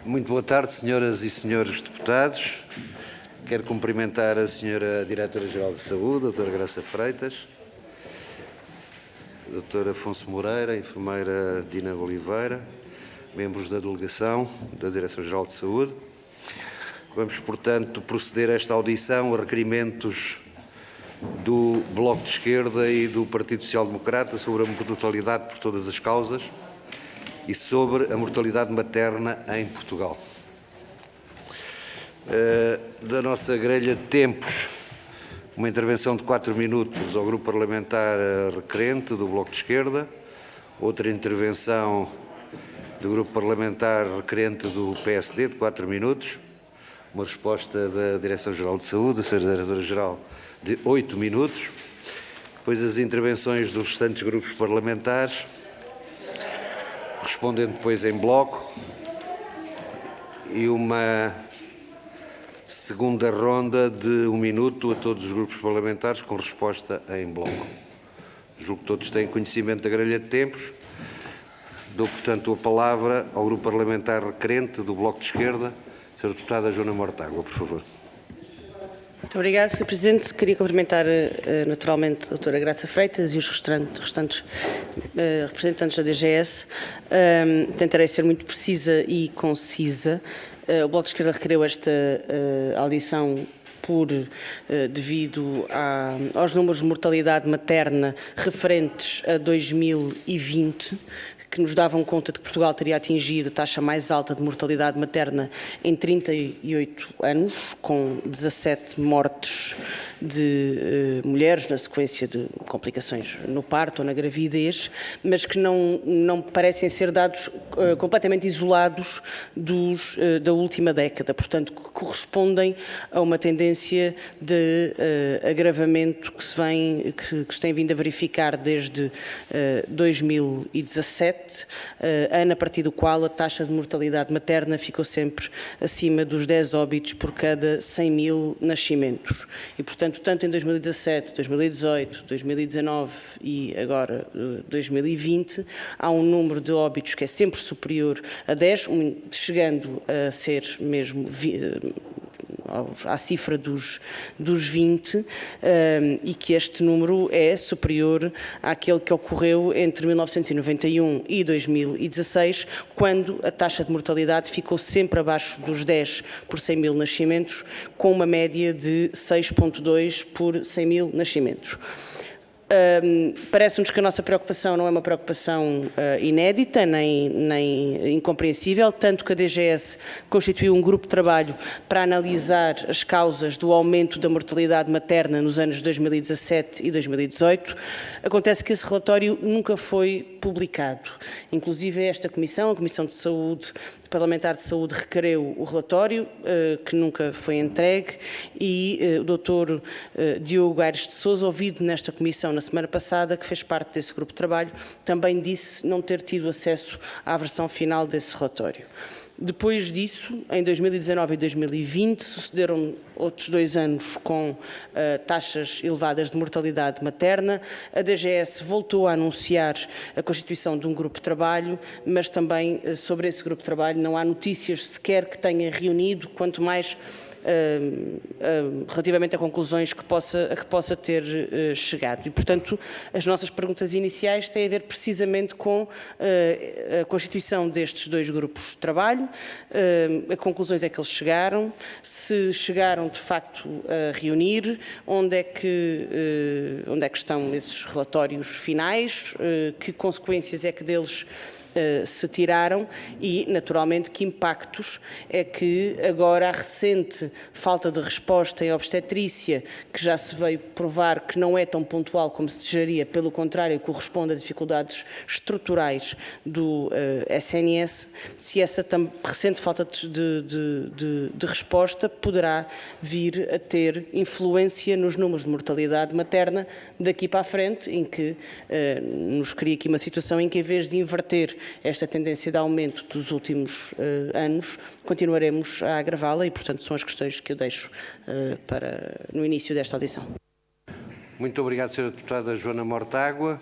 Muito boa tarde, senhoras e senhores deputados. Quero cumprimentar a senhora Diretora-Geral de Saúde, a doutora Graça Freitas, a doutora Afonso Moreira, a enfermeira Dina Oliveira, membros da delegação da Direção-Geral de Saúde. Vamos, portanto, proceder a esta audição a requerimentos do Bloco de Esquerda e do Partido Social Democrata sobre a mortalidade por todas as causas e sobre a mortalidade materna em Portugal. Da nossa grelha de tempos, uma intervenção de 4 minutos ao Grupo Parlamentar requerente do Bloco de Esquerda, outra intervenção do Grupo Parlamentar requerente do PSD de 4 minutos, uma resposta da Direção-Geral de Saúde, da Sra. Diretora-Geral, de 8 minutos, depois as intervenções dos restantes grupos parlamentares, respondendo depois em bloco, e uma segunda ronda de 1 minuto a todos os grupos parlamentares com resposta em bloco. Julgo que todos têm conhecimento da grelha de tempos. Dou, portanto, a palavra ao Grupo Parlamentar requerente do Bloco de Esquerda, Sra. Deputada Joana Mortágua, por favor. Muito obrigada, Sr. Presidente. Queria cumprimentar naturalmente a doutora Graça Freitas e os restantes representantes da DGS. Tentarei ser muito precisa e concisa. O Bloco de Esquerda requereu esta audição devido aos números de mortalidade materna referentes a 2020, que nos davam conta de que Portugal teria atingido a taxa mais alta de mortalidade materna em 38 anos, com 17 mortes de mulheres na sequência de complicações no parto ou na gravidez, mas que não parecem ser dados completamente isolados da última década, portanto, que correspondem a uma tendência de agravamento que se tem vindo a verificar desde 2017, ano a partir do qual a taxa de mortalidade materna ficou sempre acima dos 10 óbitos por cada 100 mil nascimentos. E, portanto, tanto em 2017, 2018, 2019 e agora 2020, há um número de óbitos que é sempre superior a 10, chegando a ser mesmo à cifra dos 20, e que este número é superior àquele que ocorreu entre 1991 e 2016, quando a taxa de mortalidade ficou sempre abaixo dos 10 por 100 mil nascimentos, com uma média de 6,2 por 100 mil nascimentos. Parece-nos que a nossa preocupação não é uma preocupação inédita nem incompreensível, tanto que a DGS constituiu um grupo de trabalho para analisar as causas do aumento da mortalidade materna nos anos 2017 e 2018. Acontece que esse relatório nunca foi publicado. Inclusive esta comissão, a Comissão de Saúde, Parlamentar de Saúde, requereu o relatório, que nunca foi entregue, e o Dr. Diogo Aires de Sousa, ouvido nesta comissão na semana passada, que fez parte desse grupo de trabalho, também disse não ter tido acesso à versão final desse relatório. Depois disso, em 2019 e 2020, sucederam outros 2 anos com taxas elevadas de mortalidade materna. A DGS voltou a anunciar a constituição de um grupo de trabalho, mas também sobre esse grupo de trabalho não há notícias sequer que tenha reunido, quanto mais relativamente a conclusões que possa ter chegado. E, portanto, as nossas perguntas iniciais têm a ver precisamente com a constituição destes 2 grupos de trabalho, a conclusões é que eles chegaram, se chegaram de facto a reunir, onde é que estão esses relatórios finais, que consequências é que deles se tiraram e, naturalmente, que impactos é que agora a recente falta de resposta em obstetrícia, que já se veio provar que não é tão pontual como se desejaria, pelo contrário, corresponde a dificuldades estruturais do SNS, se essa recente falta de resposta poderá vir a ter influência nos números de mortalidade materna daqui para a frente, em que nos cria aqui uma situação em que, em vez de inverter esta tendência de aumento dos últimos anos, continuaremos a agravá-la e, portanto, são as questões que eu deixo no início desta audição. Muito obrigado, Sra. Deputada Joana Mortágua.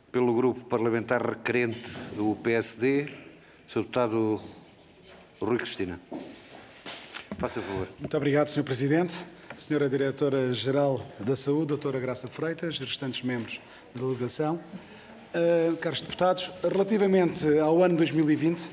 Pelo Grupo Parlamentar requerente do PSD, Sr. Deputado Rui Cristina. Faça favor. Muito obrigado, Sr. Presidente. Senhora Diretora-Geral da Saúde, Doutora Graça Freitas, restantes membros da delegação. Caros deputados, relativamente ao ano 2020,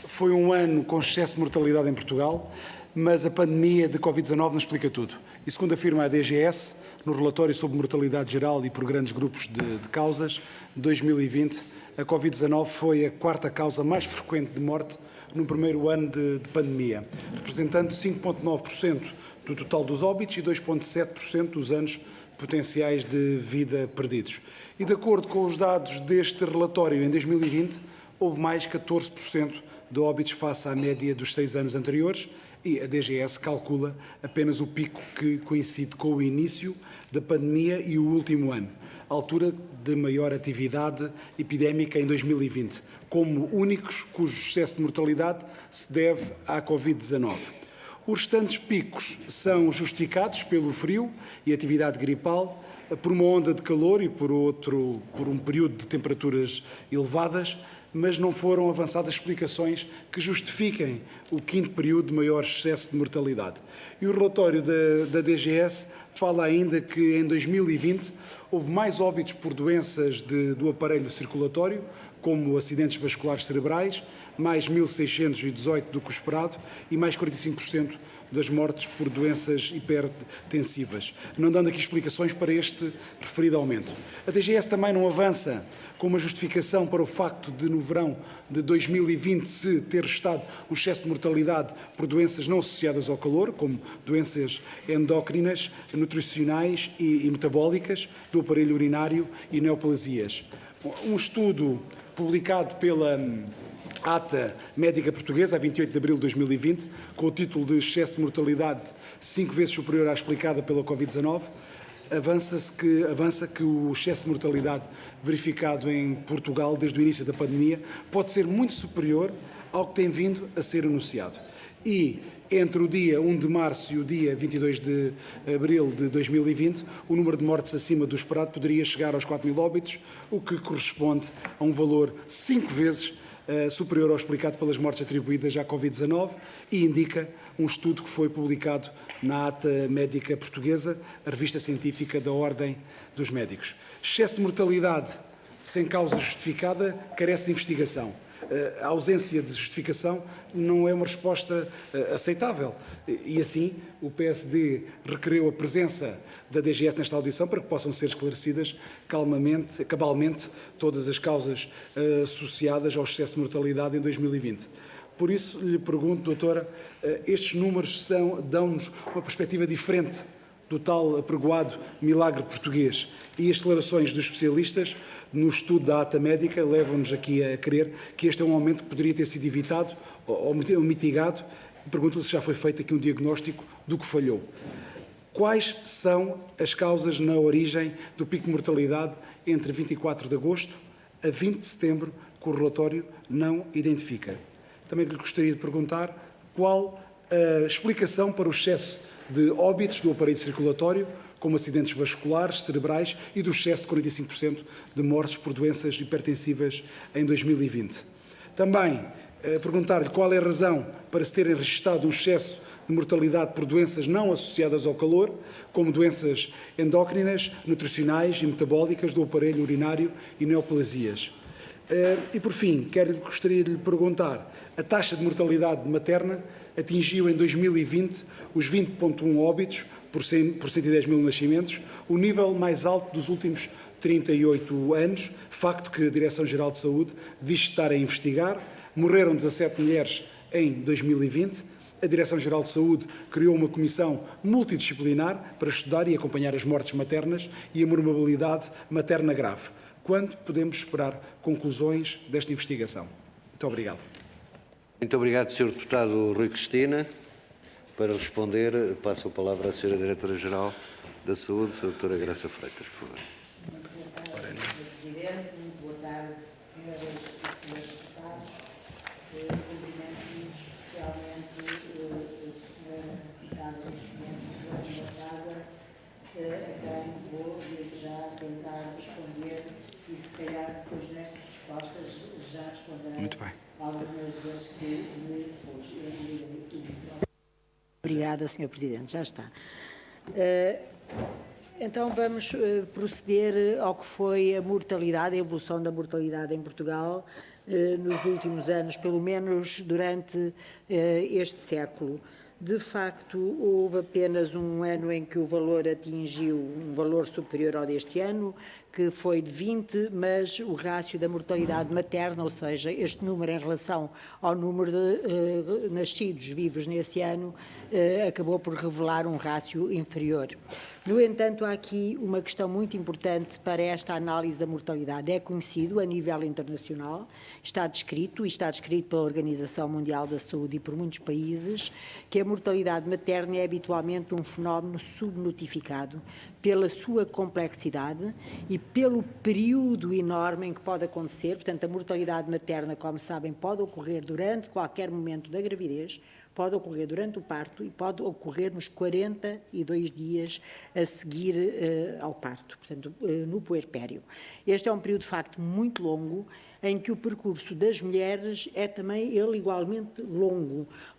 foi um ano com excesso de mortalidade em Portugal, mas a pandemia de Covid-19 não explica tudo. E segundo afirma a DGS, no relatório sobre mortalidade geral e por grandes grupos de causas, de 2020, a Covid-19 foi a quarta causa mais frequente de morte no primeiro ano de pandemia, representando 5,9% do total dos óbitos e 2,7% dos anos potenciais de vida perdidos. E de acordo com os dados deste relatório, em 2020, houve mais 14% de óbitos face à média dos 6 anos anteriores e a DGS calcula apenas o pico que coincide com o início da pandemia e o último ano, a altura de maior atividade epidémica em 2020, como únicos cujo excesso de mortalidade se deve à Covid-19. Os restantes picos são justificados pelo frio e atividade gripal, por uma onda de calor e por um período de temperaturas elevadas, mas não foram avançadas explicações que justifiquem o quinto período de maior excesso de mortalidade. E o relatório da DGS fala ainda que em 2020 houve mais óbitos por doenças do aparelho circulatório, como acidentes vasculares cerebrais, mais 1.618 do que o esperado e mais 45% das mortes por doenças hipertensivas, não dando aqui explicações para este referido aumento. A DGS também não avança com uma justificação para o facto de, no verão de 2020, se ter estado um excesso de mortalidade por doenças não associadas ao calor, como doenças endócrinas, nutricionais e metabólicas, do aparelho urinário e neoplasias. Um estudo publicado pela Ata Médica Portuguesa, a 28 de abril de 2020, com o título de Excesso de Mortalidade 5 vezes superior à explicada pela Covid-19, avança que o excesso de mortalidade verificado em Portugal desde o início da pandemia pode ser muito superior ao que tem vindo a ser anunciado. E entre o dia 1 de março e o dia 22 de abril de 2020, o número de mortes acima do esperado poderia chegar aos 4.000 óbitos, o que corresponde a um valor 5 vezes superior ao explicado pelas mortes atribuídas à Covid-19 e indica um estudo que foi publicado na Ata Médica Portuguesa, a revista científica da Ordem dos Médicos. Excesso de mortalidade sem causa justificada carece de investigação. A ausência de justificação não é uma resposta aceitável e assim o PSD requereu a presença da DGS nesta audição para que possam ser esclarecidas cabalmente todas as causas associadas ao excesso de mortalidade em 2020. Por isso lhe pergunto, doutora, estes números dão-nos uma perspectiva diferente do tal apregoado milagre português e as declarações dos especialistas no estudo da Ata Médica levam-nos aqui a crer que este é um aumento que poderia ter sido evitado ou mitigado. Pergunto-lhe se já foi feito aqui um diagnóstico do que falhou. Quais são as causas na origem do pico de mortalidade entre 24 de agosto a 20 de setembro que o relatório não identifica? Também lhe gostaria de perguntar qual a explicação para o excesso de óbitos do aparelho circulatório, como acidentes vasculares, cerebrais e do excesso de 45% de mortes por doenças hipertensivas em 2020. Também perguntar-lhe qual é a razão para se terem registrado um excesso de mortalidade por doenças não associadas ao calor, como doenças endócrinas, nutricionais e metabólicas do aparelho urinário e neoplasias. E, por fim, gostaria de lhe perguntar, a taxa de mortalidade materna atingiu em 2020 os 20,1 óbitos por 110 mil nascimentos, o nível mais alto dos últimos 38 anos, facto que a Direção-Geral de Saúde diz estar a investigar. Morreram 17 mulheres em 2020. A Direção-Geral de Saúde criou uma comissão multidisciplinar para estudar e acompanhar as mortes maternas e a morbilidade materna grave. Quando podemos esperar conclusões desta investigação? Muito obrigado. Muito obrigado, Sr. Deputado Rui Cristina. Para responder, passo a palavra à Sra. Diretora-Geral da Saúde, a Dra. Graça Freitas, por favor. Muito boa tarde, Sr. Presidente. Muito boa tarde, senhoras e senhores deputados. Cumprimento especialmente a senhora deputada dos Clientes, Joana Morgada, a quem vou desde já tentar responder e, se calhar, depois nestas respostas já responderei Muito bem. algumas das que me pôs. Obrigada, Sr. Presidente. Já está. Então vamos proceder ao que foi a mortalidade, a evolução da mortalidade em Portugal nos últimos anos, pelo menos durante este século. De facto, houve apenas um ano em que o valor atingiu um valor superior ao deste ano, que foi de 20, mas o rácio da mortalidade materna, ou seja, este número em relação ao número de nascidos vivos nesse ano, acabou por revelar um rácio inferior. No entanto, há aqui uma questão muito importante para esta análise da mortalidade. É conhecido a nível internacional, está descrito pela Organização Mundial da Saúde e por muitos países, que a mortalidade materna é habitualmente um fenómeno subnotificado pela sua complexidade e pelo período enorme em que pode acontecer. Portanto, a mortalidade materna, como sabem, pode ocorrer durante qualquer momento da gravidez, pode ocorrer durante o parto e pode ocorrer nos 42 dias a seguir ao parto, portanto, no puerpério. Este é um período, de facto, muito longo, em que o percurso das mulheres é também ele igualmente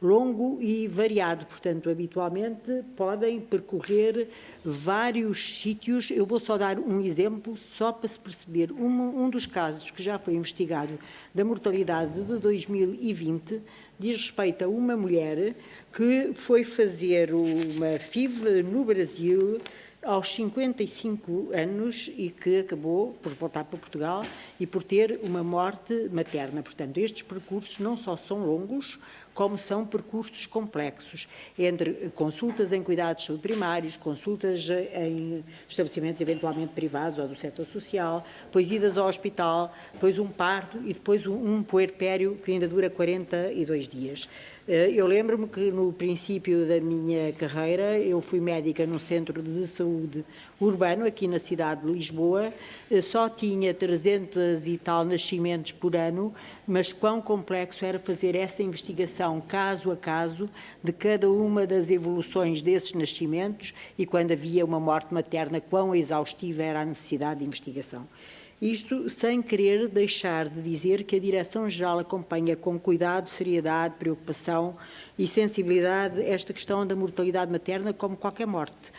longo e variado, portanto, habitualmente podem percorrer vários sítios. Eu vou só dar um exemplo, só para se perceber, um dos casos que já foi investigado da mortalidade de 2020, diz respeito a uma mulher que foi fazer uma FIV no Brasil aos 55 anos e que acabou por voltar para Portugal e por ter uma morte materna. Portanto, estes percursos não só são longos, como são percursos complexos, entre consultas em cuidados de saúde primários, consultas em estabelecimentos eventualmente privados ou do setor social, depois idas ao hospital, depois um parto e depois um puerpério que ainda dura 42 dias. Eu lembro-me que no princípio da minha carreira eu fui médica num centro de saúde urbano aqui na cidade de Lisboa, só tinha 300 e tal nascimentos por ano, mas quão complexo era fazer essa investigação caso a caso de cada uma das evoluções desses nascimentos e quando havia uma morte materna, quão exaustiva era a necessidade de investigação. Isto sem querer deixar de dizer que a Direção-Geral acompanha com cuidado, seriedade, preocupação e sensibilidade esta questão da mortalidade materna como qualquer morte.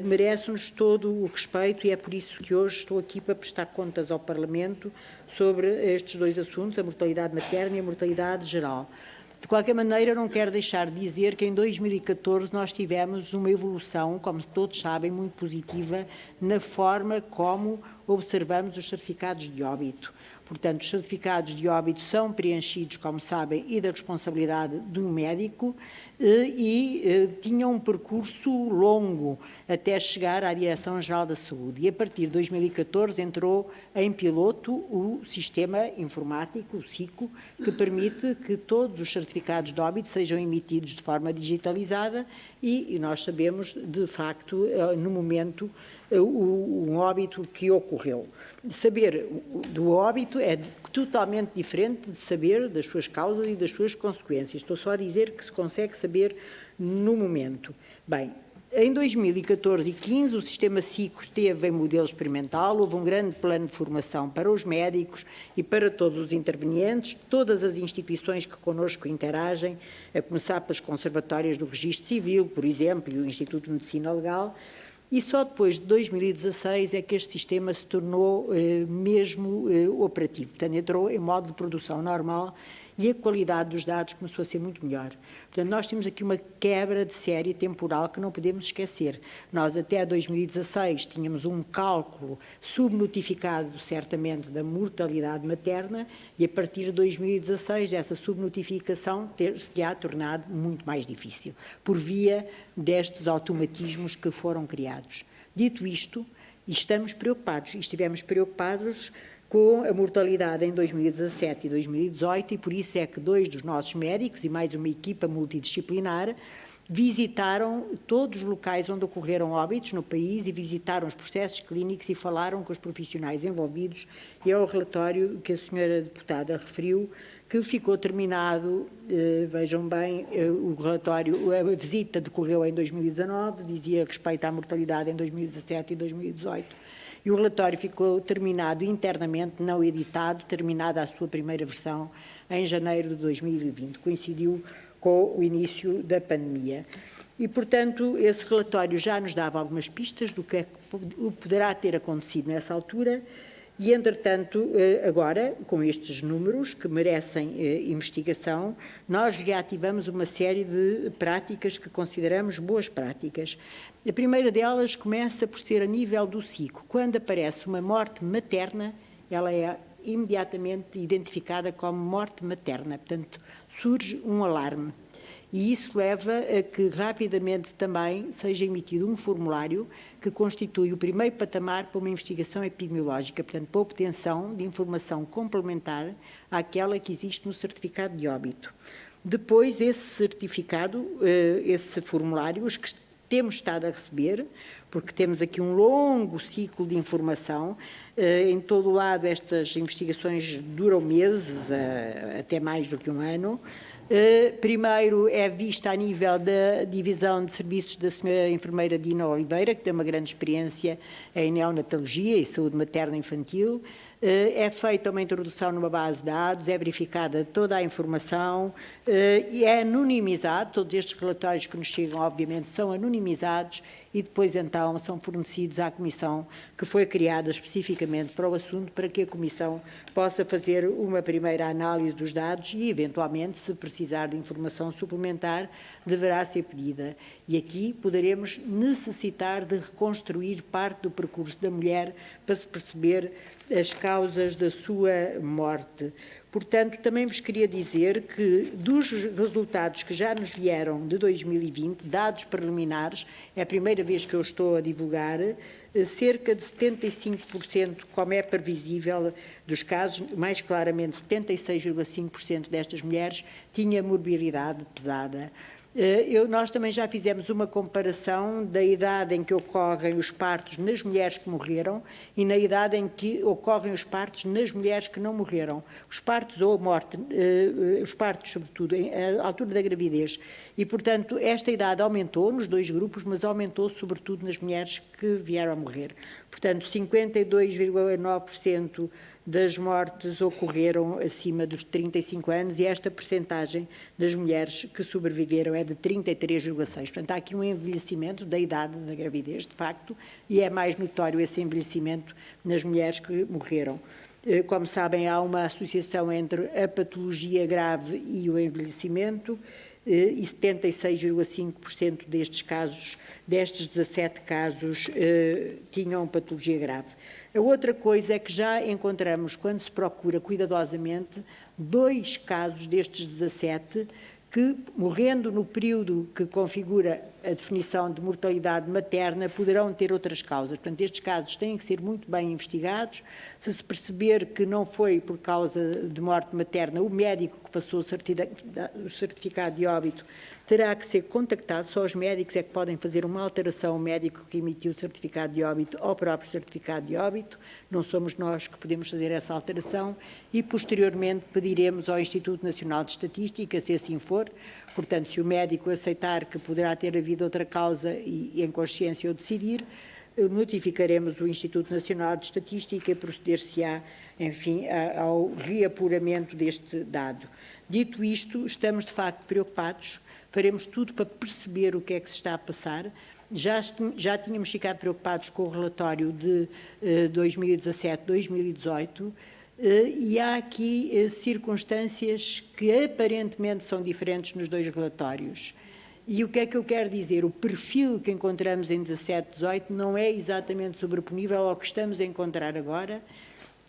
Merece-nos todo o respeito e é por isso que hoje estou aqui para prestar contas ao Parlamento sobre estes dois assuntos, a mortalidade materna e a mortalidade geral. De qualquer maneira, não quero deixar de dizer que em 2014 nós tivemos uma evolução, como todos sabem, muito positiva na forma como observamos os certificados de óbito. Portanto, os certificados de óbito são preenchidos, como sabem, e da responsabilidade de um médico e tinham um percurso longo até chegar à Direção-Geral da Saúde. E a partir de 2014 entrou em piloto o sistema informático, o SICO, que permite que todos os certificados de óbito sejam emitidos de forma digitalizada e nós sabemos, de facto, no momento, um óbito que ocorreu. Saber do óbito é totalmente diferente de saber das suas causas e das suas consequências. Estou só a dizer que se consegue saber no momento. Bem, em 2014 e 2015 o sistema SICO esteve em modelo experimental, houve um grande plano de formação para os médicos e para todos os intervenientes, todas as instituições que connosco interagem, a começar pelas conservatórias do Registro Civil, por exemplo, e o Instituto de Medicina Legal, e só depois de 2016 é que este sistema se tornou mesmo operativo. Portanto, entrou em modo de produção normal e a qualidade dos dados começou a ser muito melhor. Portanto, nós temos aqui uma quebra de série temporal que não podemos esquecer. Nós até 2016 tínhamos um cálculo subnotificado, certamente, da mortalidade materna e a partir de 2016 essa subnotificação se-á tornado muito mais difícil, por via destes automatismos que foram criados. Dito isto, estamos preocupados, e estivemos preocupados com a mortalidade em 2017 e 2018 e por isso é que dois dos nossos médicos e mais uma equipa multidisciplinar visitaram todos os locais onde ocorreram óbitos no país e visitaram os processos clínicos e falaram com os profissionais envolvidos e é o relatório que a senhora deputada referiu que ficou terminado, vejam bem, o relatório, a visita decorreu em 2019, dizia respeito à mortalidade em 2017 e 2018. e o relatório ficou terminado internamente, não editado, terminada a sua primeira versão em janeiro de 2020. Coincidiu com o início da pandemia. E, portanto, esse relatório já nos dava algumas pistas do que é que poderá ter acontecido nessa altura e, entretanto, agora, com estes números que merecem investigação, nós reativamos uma série de práticas que consideramos boas práticas. A primeira delas começa por ser a nível do ciclo. Quando aparece uma morte materna, ela é imediatamente identificada como morte materna, portanto, surge um alarme. E isso leva a que rapidamente também seja emitido um formulário que constitui o primeiro patamar para uma investigação epidemiológica, portanto, para a obtenção de informação complementar àquela que existe no certificado de óbito. Depois, esse certificado, esse formulário, os que temos estado a receber, porque temos aqui um longo ciclo de informação, em todo o lado estas investigações duram meses, até mais do que um ano. Primeiro é vista a nível da divisão de serviços da senhora enfermeira Dina Oliveira, que tem uma grande experiência em neonatologia e saúde materna infantil. É feita uma introdução numa base de dados, é verificada toda a informação e é anonimizado. Todos estes relatórios que nos chegam, obviamente, são anonimizados e depois, então, são fornecidos à Comissão que foi criada especificamente para o assunto, para que a Comissão possa fazer uma primeira análise dos dados e, eventualmente, se precisar de informação suplementar, deverá ser pedida. E aqui poderemos necessitar de reconstruir parte do percurso da mulher para se perceber as causas da sua morte. Portanto, também vos queria dizer que dos resultados que já nos vieram de 2020, dados preliminares, é a primeira vez que eu estou a divulgar, cerca de 75%, como é previsível dos casos, mais claramente 76,5% destas mulheres tinha morbilidade pesada. Nós também já fizemos uma comparação da idade em que ocorrem os partos nas mulheres que morreram e na idade em que ocorrem os partos nas mulheres que não morreram. Os partos ou a morte, os partos sobretudo, à altura da gravidez. E, portanto, esta idade aumentou nos dois grupos, mas aumentou sobretudo nas mulheres que vieram a morrer. Portanto, 52,9% das mortes ocorreram acima dos 35 anos e esta percentagem das mulheres que sobreviveram é de 33,6%. Portanto, há aqui um envelhecimento da idade da gravidez, de facto, e é mais notório esse envelhecimento nas mulheres que morreram. Como sabem, há uma associação entre a patologia grave e o envelhecimento, e 76,5% destes casos, destes 17 casos, tinham patologia grave. A outra coisa é que já encontramos, quando se procura cuidadosamente, 2 casos destes 17 que, morrendo no período que configura a definição de mortalidade materna, poderão ter outras causas. Portanto, estes casos têm que ser muito bem investigados. Se se perceber que não foi por causa de morte materna, o médico que passou o certificado de óbito terá que ser contactado. Só os médicos é que podem fazer uma alteração ao médico que emitiu o certificado de óbito ao próprio certificado de óbito. Não somos nós que podemos fazer essa alteração e, posteriormente, pediremos ao Instituto Nacional de Estatística, se assim for. Portanto, se o médico aceitar que poderá ter havido outra causa e em consciência o decidir, notificaremos o Instituto Nacional de Estatística e proceder-se-á, enfim, ao reapuramento deste dado. Dito isto, estamos de facto preocupados, faremos tudo para perceber o que é que se está a passar. Já tínhamos ficado preocupados com o relatório de 2017-2018, e há aqui circunstâncias que aparentemente são diferentes nos dois relatórios. E o que é que eu quero dizer? O perfil que encontramos em 17-18 não é exatamente sobreponível ao que estamos a encontrar agora,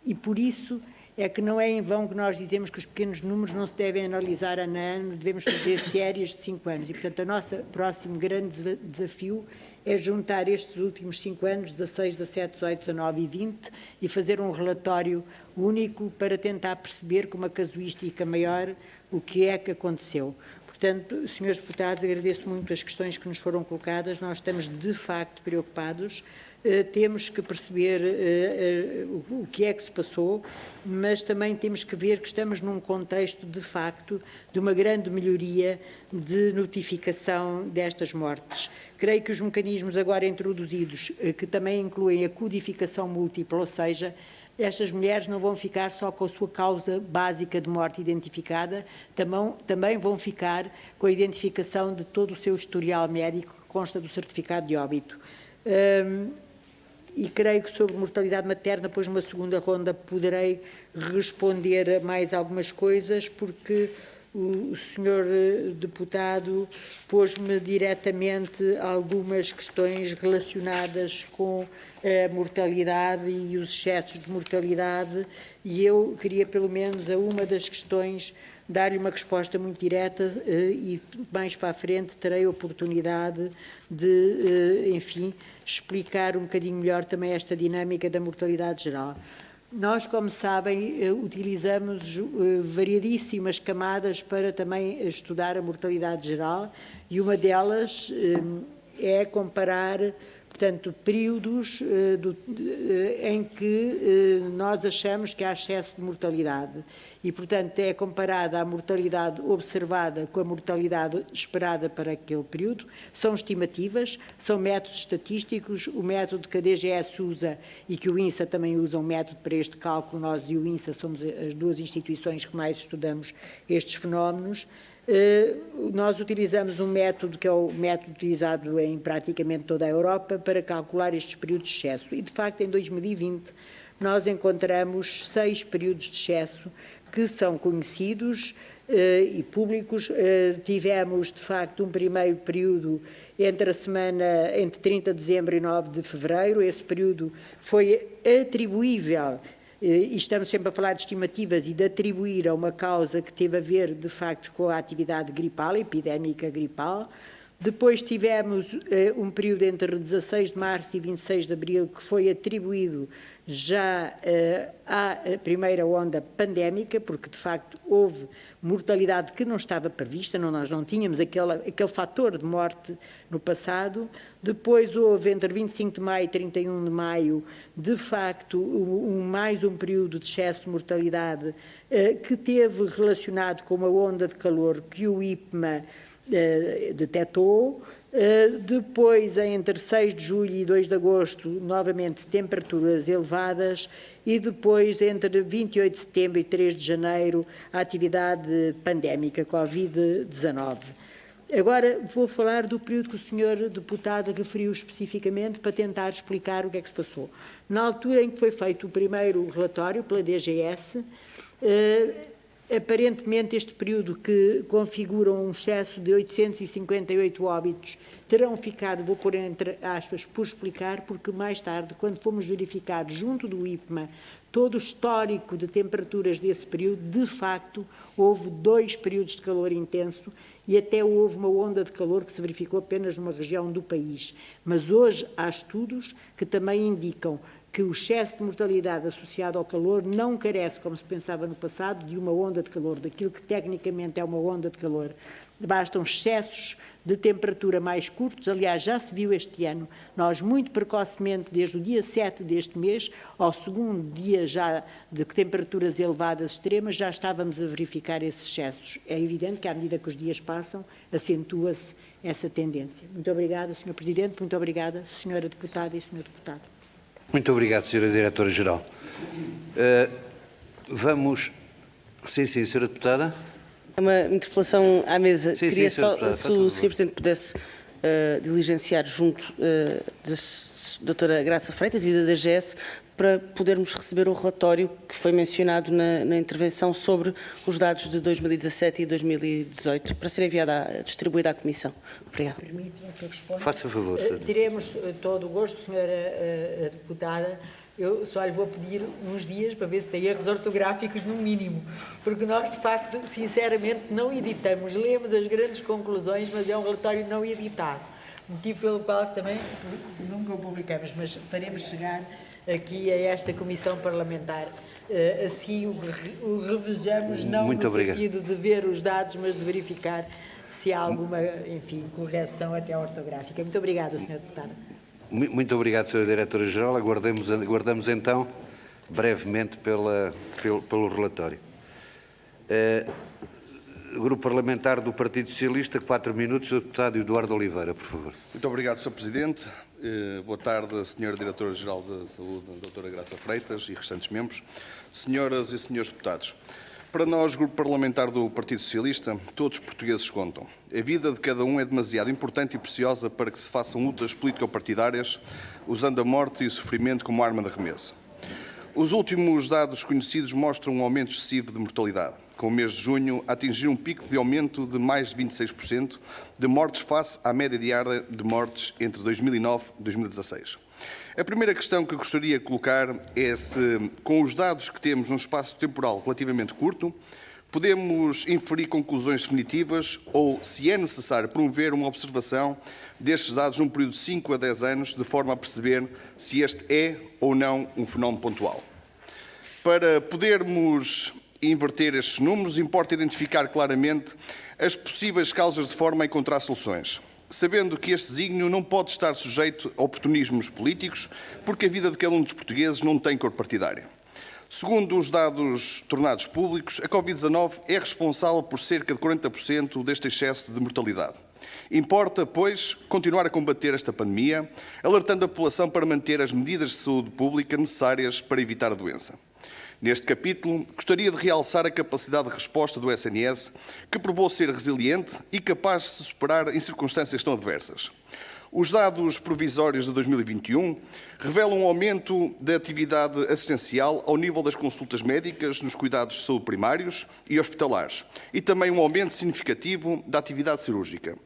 e por isso é que não é em vão que nós dizemos que os pequenos números não se devem analisar ano a ano, devemos fazer séries de 5 anos. E, portanto, o nosso próximo grande desafio é juntar estes últimos 5 anos, 16, 17, 18, 19 e 20, e fazer um relatório único para tentar perceber com uma casuística maior o que é que aconteceu. Portanto, senhores deputados, agradeço muito as questões que nos foram colocadas. Nós estamos, de facto, preocupados. Temos que perceber o que é que se passou, mas também temos que ver que estamos num contexto, de facto, de uma grande melhoria de notificação destas mortes. Creio que os mecanismos agora introduzidos, que também incluem a codificação múltipla, ou seja, estas mulheres não vão ficar só com a sua causa básica de morte identificada, também vão ficar com a identificação de todo o seu historial médico que consta do certificado de óbito. E creio que sobre mortalidade materna, depois numa segunda ronda, poderei responder a mais algumas coisas, porque o senhor deputado pôs-me diretamente algumas questões relacionadas com a mortalidade e os excessos de mortalidade, e eu queria, pelo menos, a uma das questões dar-lhe uma resposta muito direta e mais para a frente terei a oportunidade de, enfim, explicar um bocadinho melhor também esta dinâmica da mortalidade geral. Nós, como sabem, utilizamos variadíssimas camadas para também estudar a mortalidade geral e uma delas é comparar, portanto, períodos em que nós achamos que há excesso de mortalidade e, portanto, é comparada a mortalidade observada com a mortalidade esperada para aquele período. São estimativas, são métodos estatísticos, o método que a DGS usa e que o INSA também usa um método para este cálculo. Nós e o INSA somos as duas instituições que mais estudamos estes fenómenos. Nós utilizamos um método que é o método utilizado em praticamente toda a Europa para calcular estes períodos de excesso e, de facto, em 2020 nós encontramos 6 períodos de excesso que são conhecidos e públicos. Tivemos, de facto, um primeiro período entre 30 de dezembro e 9 de fevereiro. Esse período foi atribuível, e estamos sempre a falar de estimativas e de atribuir a uma causa que teve a ver, de facto, com a atividade gripal, epidémica gripal. Depois tivemos um período entre 16 de março e 26 de abril que foi atribuído já à primeira onda pandémica, porque de facto houve mortalidade que não estava prevista, nós não tínhamos aquele fator de morte no passado. Depois houve entre 25 de maio e 31 de maio, de facto, mais um período de excesso de mortalidade que teve relacionado com uma onda de calor que o IPMA detectou. Depois, entre 6 de julho e 2 de agosto, novamente temperaturas elevadas e depois, entre 28 de setembro e 3 de janeiro, a atividade pandémica Covid-19. Agora vou falar do período que o senhor deputado referiu especificamente para tentar explicar o que é que se passou. Na altura em que foi feito o primeiro relatório pela DGS, aparentemente este período que configura um excesso de 858 óbitos terão ficado, vou pôr entre aspas, por explicar, porque mais tarde, quando fomos verificar junto do IPMA todo o histórico de temperaturas desse período, de facto, houve 2 períodos de calor intenso e até houve uma onda de calor que se verificou apenas numa região do país. Mas hoje há estudos que também indicam que o excesso de mortalidade associado ao calor não carece, como se pensava no passado, de uma onda de calor, daquilo que tecnicamente é uma onda de calor. Bastam excessos de temperatura mais curtos. Aliás, já se viu este ano, nós muito precocemente, desde o dia 7 deste mês, ao segundo dia já de temperaturas elevadas extremas, já estávamos a verificar esses excessos. É evidente que à medida que os dias passam, acentua-se essa tendência. Muito obrigada, Sr. Presidente, muito obrigada, Sra. Deputada e Sr. Deputado. Muito obrigado, Sra. Diretora-Geral. Vamos... Sim, Sra. Deputada. É uma interpelação à mesa. Sim, Queria sim, só, deputada, se o Sr. Presidente pudesse diligenciar junto da doutora Graça Freitas e da DGS para podermos receber o relatório que foi mencionado na intervenção sobre os dados de 2017 e 2018, para ser distribuído à Comissão. Obrigada. Permite-me que eu responda? Faça favor, Sra. Teremos todo o gosto, Sra. Deputada. Eu só lhe vou pedir uns dias para ver se tem erros ortográficos no mínimo, porque nós, de facto, sinceramente, não editamos, lemos as grandes conclusões, mas é um relatório não editado, motivo pelo qual também nunca o publicamos, mas faremos chegar aqui a esta Comissão Parlamentar. Assim o revejamos, não no sentido de ver os dados, mas de verificar se há alguma, enfim, correção até ortográfica. Muito obrigada, Sra. Deputada. Muito obrigado, Sra. Diretora-Geral. Aguardamos então brevemente pelo relatório. Grupo Parlamentar do Partido Socialista, 4 minutos, o deputado Eduardo Oliveira, por favor. Muito obrigado, Sr. Presidente. Boa tarde, Sra. Diretora-Geral da Saúde, Dra. Graça Freitas e restantes membros. Senhoras e senhores deputados, para nós, Grupo Parlamentar do Partido Socialista, todos os portugueses contam. A vida de cada um é demasiado importante e preciosa para que se façam lutas político-partidárias, usando a morte e o sofrimento como arma de arremesso. Os últimos dados conhecidos mostram um aumento excessivo de mortalidade, com o mês de junho a atingir um pico de aumento de mais de 26% de mortes face à média diária de mortes entre 2009 e 2016. A primeira questão que gostaria de colocar é se, com os dados que temos num espaço temporal relativamente curto, podemos inferir conclusões definitivas ou se é necessário promover uma observação destes dados num período de 5 a 10 anos, de forma a perceber se este é ou não um fenómeno pontual. Para podermos inverter estes números, importa identificar claramente as possíveis causas de forma a encontrar soluções, sabendo que este desígnio não pode estar sujeito a oportunismos políticos, porque a vida de cada um dos portugueses não tem cor partidária. Segundo os dados tornados públicos, a Covid-19 é responsável por cerca de 40% deste excesso de mortalidade. Importa, pois, continuar a combater esta pandemia, alertando a população para manter as medidas de saúde pública necessárias para evitar a doença. Neste capítulo, gostaria de realçar a capacidade de resposta do SNS, que provou ser resiliente e capaz de se superar em circunstâncias tão adversas. Os dados provisórios de 2021 revelam um aumento da atividade assistencial ao nível das consultas médicas nos cuidados de saúde primários e hospitalares e também um aumento significativo da atividade cirúrgica.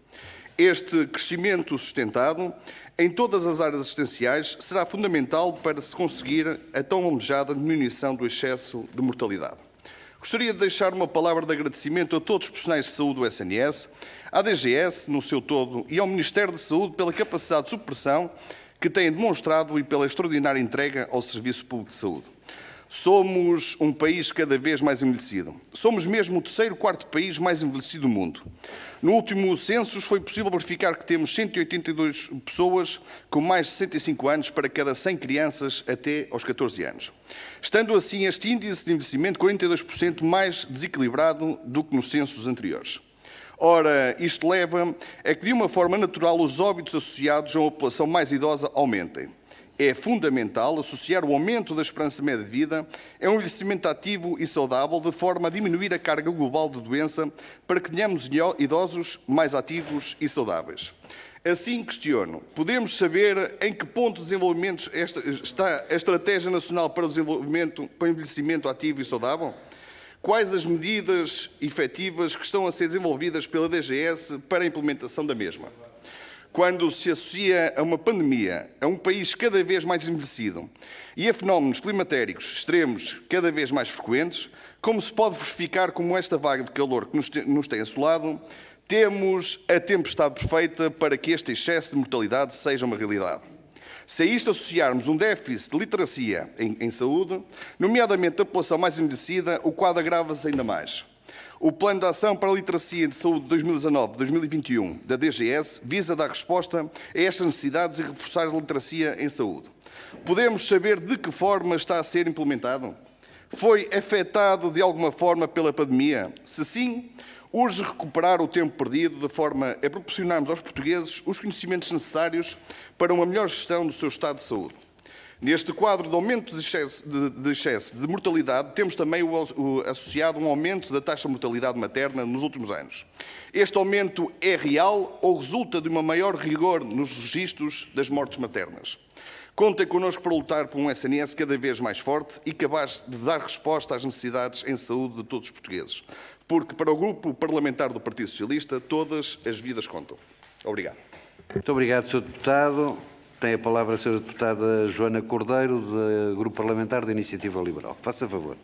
Este crescimento sustentado em todas as áreas assistenciais será fundamental para se conseguir a tão almejada diminuição do excesso de mortalidade. Gostaria de deixar uma palavra de agradecimento a todos os profissionais de saúde do SNS, à DGS no seu todo e ao Ministério da Saúde pela capacidade de supressão que têm demonstrado e pela extraordinária entrega ao Serviço Público de Saúde. Somos um país cada vez mais envelhecido. Somos mesmo o terceiro, quarto país mais envelhecido do mundo. No último censo foi possível verificar que temos 182 pessoas com mais de 65 anos para cada 100 crianças até aos 14 anos. Estando assim este índice de envelhecimento 42% mais desequilibrado do que nos censos anteriores. Ora, isto leva a que de uma forma natural os óbitos associados a uma população mais idosa aumentem. É fundamental associar o aumento da esperança média de vida a um envelhecimento ativo e saudável, de forma a diminuir a carga global de doença, para que tenhamos idosos mais ativos e saudáveis. Assim, questiono, podemos saber em que ponto de desenvolvimento está a Estratégia Nacional para o Envelhecimento Ativo e Saudável? Quais as medidas efetivas que estão a ser desenvolvidas pela DGS para a implementação da mesma? Quando se associa a uma pandemia, a um país cada vez mais envelhecido e a fenómenos climatéricos extremos cada vez mais frequentes, como se pode verificar como esta vaga de calor que nos tem assolado, temos a tempestade perfeita para que este excesso de mortalidade seja uma realidade. Se a isto associarmos um déficit de literacia em saúde, nomeadamente da população mais envelhecida, o quadro agrava-se ainda mais. O Plano de Ação para a Literacia de Saúde 2019-2021 da DGS visa dar resposta a estas necessidades e reforçar a literacia em saúde. Podemos saber de que forma está a ser implementado? Foi afetado de alguma forma pela pandemia? Se sim, urge recuperar o tempo perdido de forma a proporcionarmos aos portugueses os conhecimentos necessários para uma melhor gestão do seu estado de saúde. Neste quadro de aumento de excesso de mortalidade, temos também associado um aumento da taxa de mortalidade materna nos últimos anos. Este aumento é real ou resulta de uma maior rigor nos registros das mortes maternas? Contem connosco para lutar por um SNS cada vez mais forte e capaz de dar resposta às necessidades em saúde de todos os portugueses. Porque, para o Grupo Parlamentar do Partido Socialista, todas as vidas contam. Obrigado. Muito obrigado, Sr. Deputado. Tem a palavra a Sra. Deputada Joana Cordeiro, do Grupo Parlamentar da Iniciativa Liberal. Faça favor.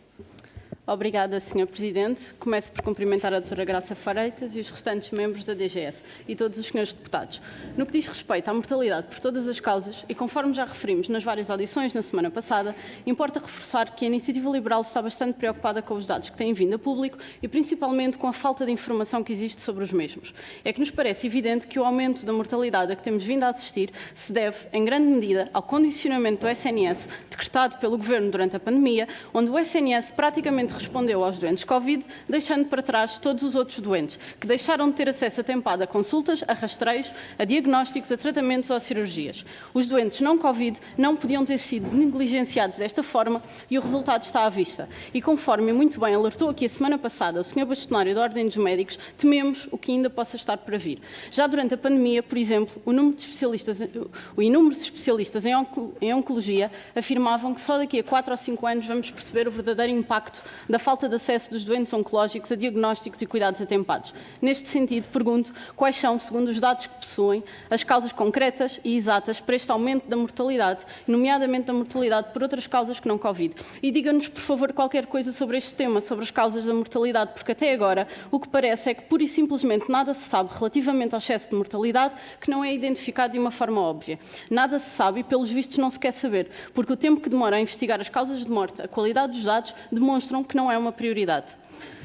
Obrigada, Sr. Presidente. Começo por cumprimentar a doutora Graça Freitas e os restantes membros da DGS e todos os senhores deputados. No que diz respeito à mortalidade por todas as causas, e conforme já referimos nas várias audições na semana passada, importa reforçar que a Iniciativa Liberal está bastante preocupada com os dados que têm vindo a público e principalmente com a falta de informação que existe sobre os mesmos. É que nos parece evidente que o aumento da mortalidade a que temos vindo a assistir se deve, em grande medida, ao condicionamento do SNS decretado pelo Governo durante a pandemia, onde o SNS praticamente respondeu aos doentes Covid, deixando para trás todos os outros doentes, que deixaram de ter acesso atempado a consultas, a rastreios, a diagnósticos, a tratamentos ou a cirurgias. Os doentes não Covid não podiam ter sido negligenciados desta forma e o resultado está à vista. E conforme muito bem alertou aqui a semana passada o Sr. Bastonário da Ordem dos Médicos, tememos o que ainda possa estar para vir. Já durante a pandemia, por exemplo, o inúmero de especialistas em oncologia afirmavam que só daqui a 4 ou 5 anos vamos perceber o verdadeiro impacto da falta de acesso dos doentes oncológicos a diagnósticos e cuidados atempados. Neste sentido, pergunto quais são, segundo os dados que possuem, as causas concretas e exatas para este aumento da mortalidade, nomeadamente da mortalidade por outras causas que não Covid. E diga-nos, por favor, qualquer coisa sobre este tema, sobre as causas da mortalidade, porque até agora o que parece é que pura e simplesmente nada se sabe relativamente ao excesso de mortalidade que não é identificado de uma forma óbvia. Nada se sabe e, pelos vistos, não se quer saber, porque o tempo que demora a investigar as causas de morte, a qualidade dos dados, demonstram que não é uma prioridade.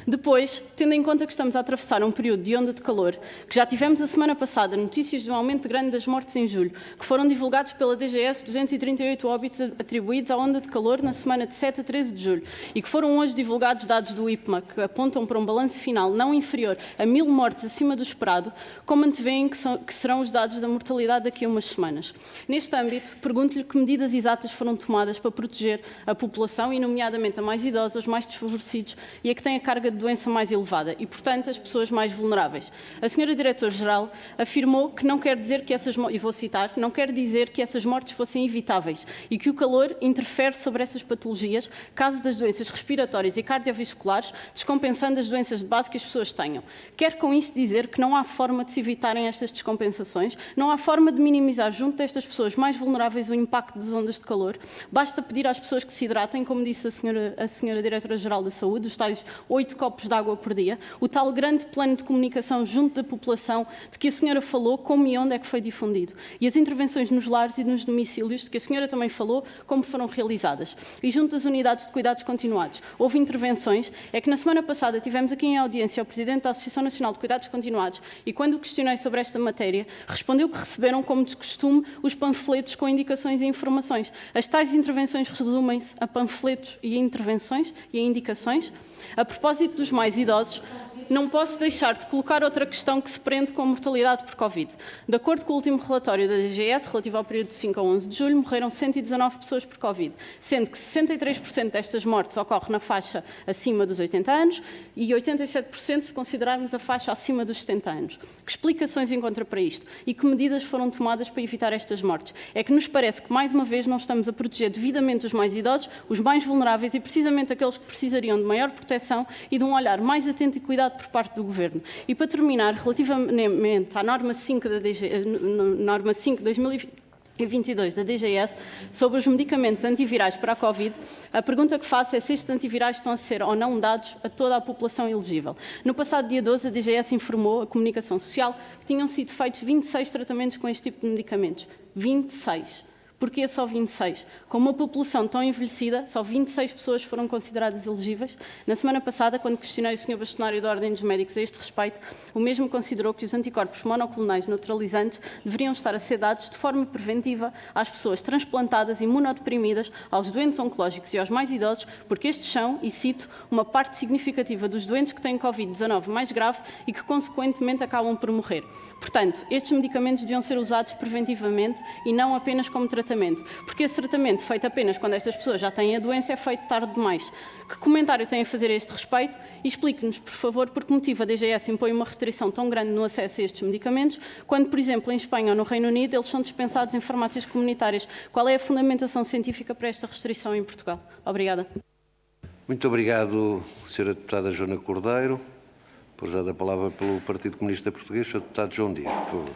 Depois, tendo em conta que estamos a atravessar um período de onda de calor, que já tivemos a semana passada notícias de um aumento grande das mortes em julho, que foram divulgados pela DGS 238 óbitos atribuídos à onda de calor na semana de 7 a 13 de julho, e que foram hoje divulgados dados do IPMA, que apontam para um balanço final não inferior a 1000 mortes acima do esperado, como antevêem que serão os dados da mortalidade daqui a umas semanas. Neste âmbito, pergunto-lhe que medidas exatas foram tomadas para proteger a população, e nomeadamente a mais idosa, os mais desfavorecidos e a que têm a carga de doença mais elevada e, portanto, as pessoas mais vulneráveis. A senhora Diretora-Geral afirmou que não quer dizer que essas, e vou citar, não quer dizer que essas mortes fossem evitáveis e que o calor interfere sobre essas patologias, caso das doenças respiratórias e cardiovasculares, descompensando as doenças de base que as pessoas tenham. Quer com isto dizer que não há forma de se evitarem estas descompensações, não há forma de minimizar junto destas pessoas mais vulneráveis o impacto das ondas de calor. Basta pedir às pessoas que se hidratem, como disse a senhora Diretora-Geral da Saúde, os tais 8 copos de água por dia, o tal grande plano de comunicação junto da população de que a senhora falou, como e onde é que foi difundido. E as intervenções nos lares e nos domicílios, de que a senhora também falou, como foram realizadas. E junto das unidades de cuidados continuados. Houve intervenções, é que na semana passada tivemos aqui em audiência o Presidente da Associação Nacional de Cuidados Continuados e quando o questionei sobre esta matéria, respondeu que receberam, como de costume, os panfletos com indicações e informações. As tais intervenções resumem-se a panfletos e a intervenções e a indicações. A propósito dos mais idosos, não posso deixar de colocar outra questão que se prende com a mortalidade por Covid. De acordo com o último relatório da DGS, relativo ao período de 5 a 11 de julho, morreram 119 pessoas por Covid, sendo que 63% destas mortes ocorrem na faixa acima dos 80 anos e 87% se considerarmos a faixa acima dos 70 anos. Que explicações encontra para isto? E que medidas foram tomadas para evitar estas mortes? É que nos parece que, mais uma vez, não estamos a proteger devidamente os mais idosos, os mais vulneráveis e, precisamente, aqueles que precisariam de maior proteção e de um olhar mais atento e cuidado por parte do Governo. E para terminar, relativamente à norma 5 de 2022 da DGS sobre os medicamentos antivirais para a Covid, a pergunta que faço é se estes antivirais estão a ser ou não dados a toda a população elegível. No passado dia 12, a DGS informou a comunicação social que tinham sido feitos 26 tratamentos com este tipo de medicamentos. 26. Porquê só 26? Com uma população tão envelhecida, só 26 pessoas foram consideradas elegíveis. Na semana passada, quando questionei o Sr. Bastonário da Ordem dos Médicos a este respeito, o mesmo considerou que os anticorpos monoclonais neutralizantes deveriam estar a ser dados de forma preventiva às pessoas transplantadas, imunodeprimidas, aos doentes oncológicos e aos mais idosos, porque estes são, e cito, uma parte significativa dos doentes que têm Covid-19 mais grave e que, consequentemente, acabam por morrer. Portanto, estes medicamentos deviam ser usados preventivamente e não apenas como tratamento, porque esse tratamento feito apenas quando estas pessoas já têm a doença é feito tarde demais. Que comentário tem a fazer a este respeito? E explique-nos, por favor, por que motivo a DGS impõe uma restrição tão grande no acesso a estes medicamentos, quando, por exemplo, em Espanha ou no Reino Unido, eles são dispensados em farmácias comunitárias. Qual é a fundamentação científica para esta restrição em Portugal? Obrigada. Muito obrigado, Sra. Deputada Joana Cordeiro. Por usar a palavra pelo Partido Comunista Português, Sr. Deputado João Dias, por favor.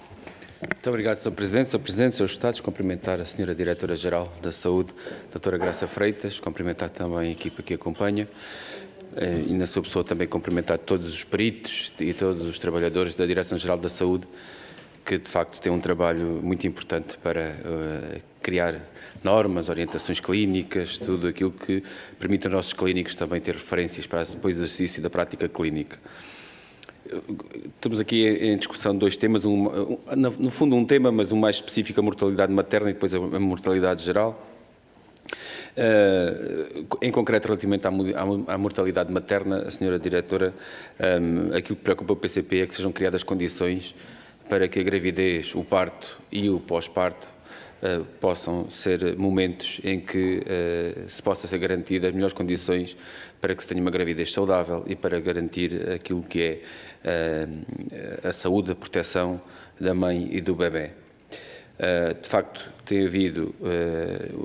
Muito obrigado, Sr. Presidente. Sr. Presidente, Srs. Deputados, cumprimentar a Sra. Diretora-Geral da Saúde, Dra. Graça Freitas, cumprimentar também a equipa que acompanha. e na sua pessoa também cumprimentar todos os peritos e todos os trabalhadores da Direção-Geral da Saúde, que de facto têm um trabalho muito importante para criar normas, orientações clínicas, tudo aquilo que permite aos nossos clínicos também ter referências para depois do exercício da prática clínica. Estamos aqui em discussão de dois temas, no fundo um tema, mas um mais específico, a mortalidade materna e depois a mortalidade geral. Em concreto, relativamente à mortalidade materna, a senhora Diretora, aquilo que preocupa o PCP é que sejam criadas condições para que a gravidez, o parto e o pós-parto possam ser momentos em que se possa ser garantida as melhores condições para que se tenha uma gravidez saudável e para garantir aquilo que é a saúde, a proteção da mãe e do bebê. De facto, tem havido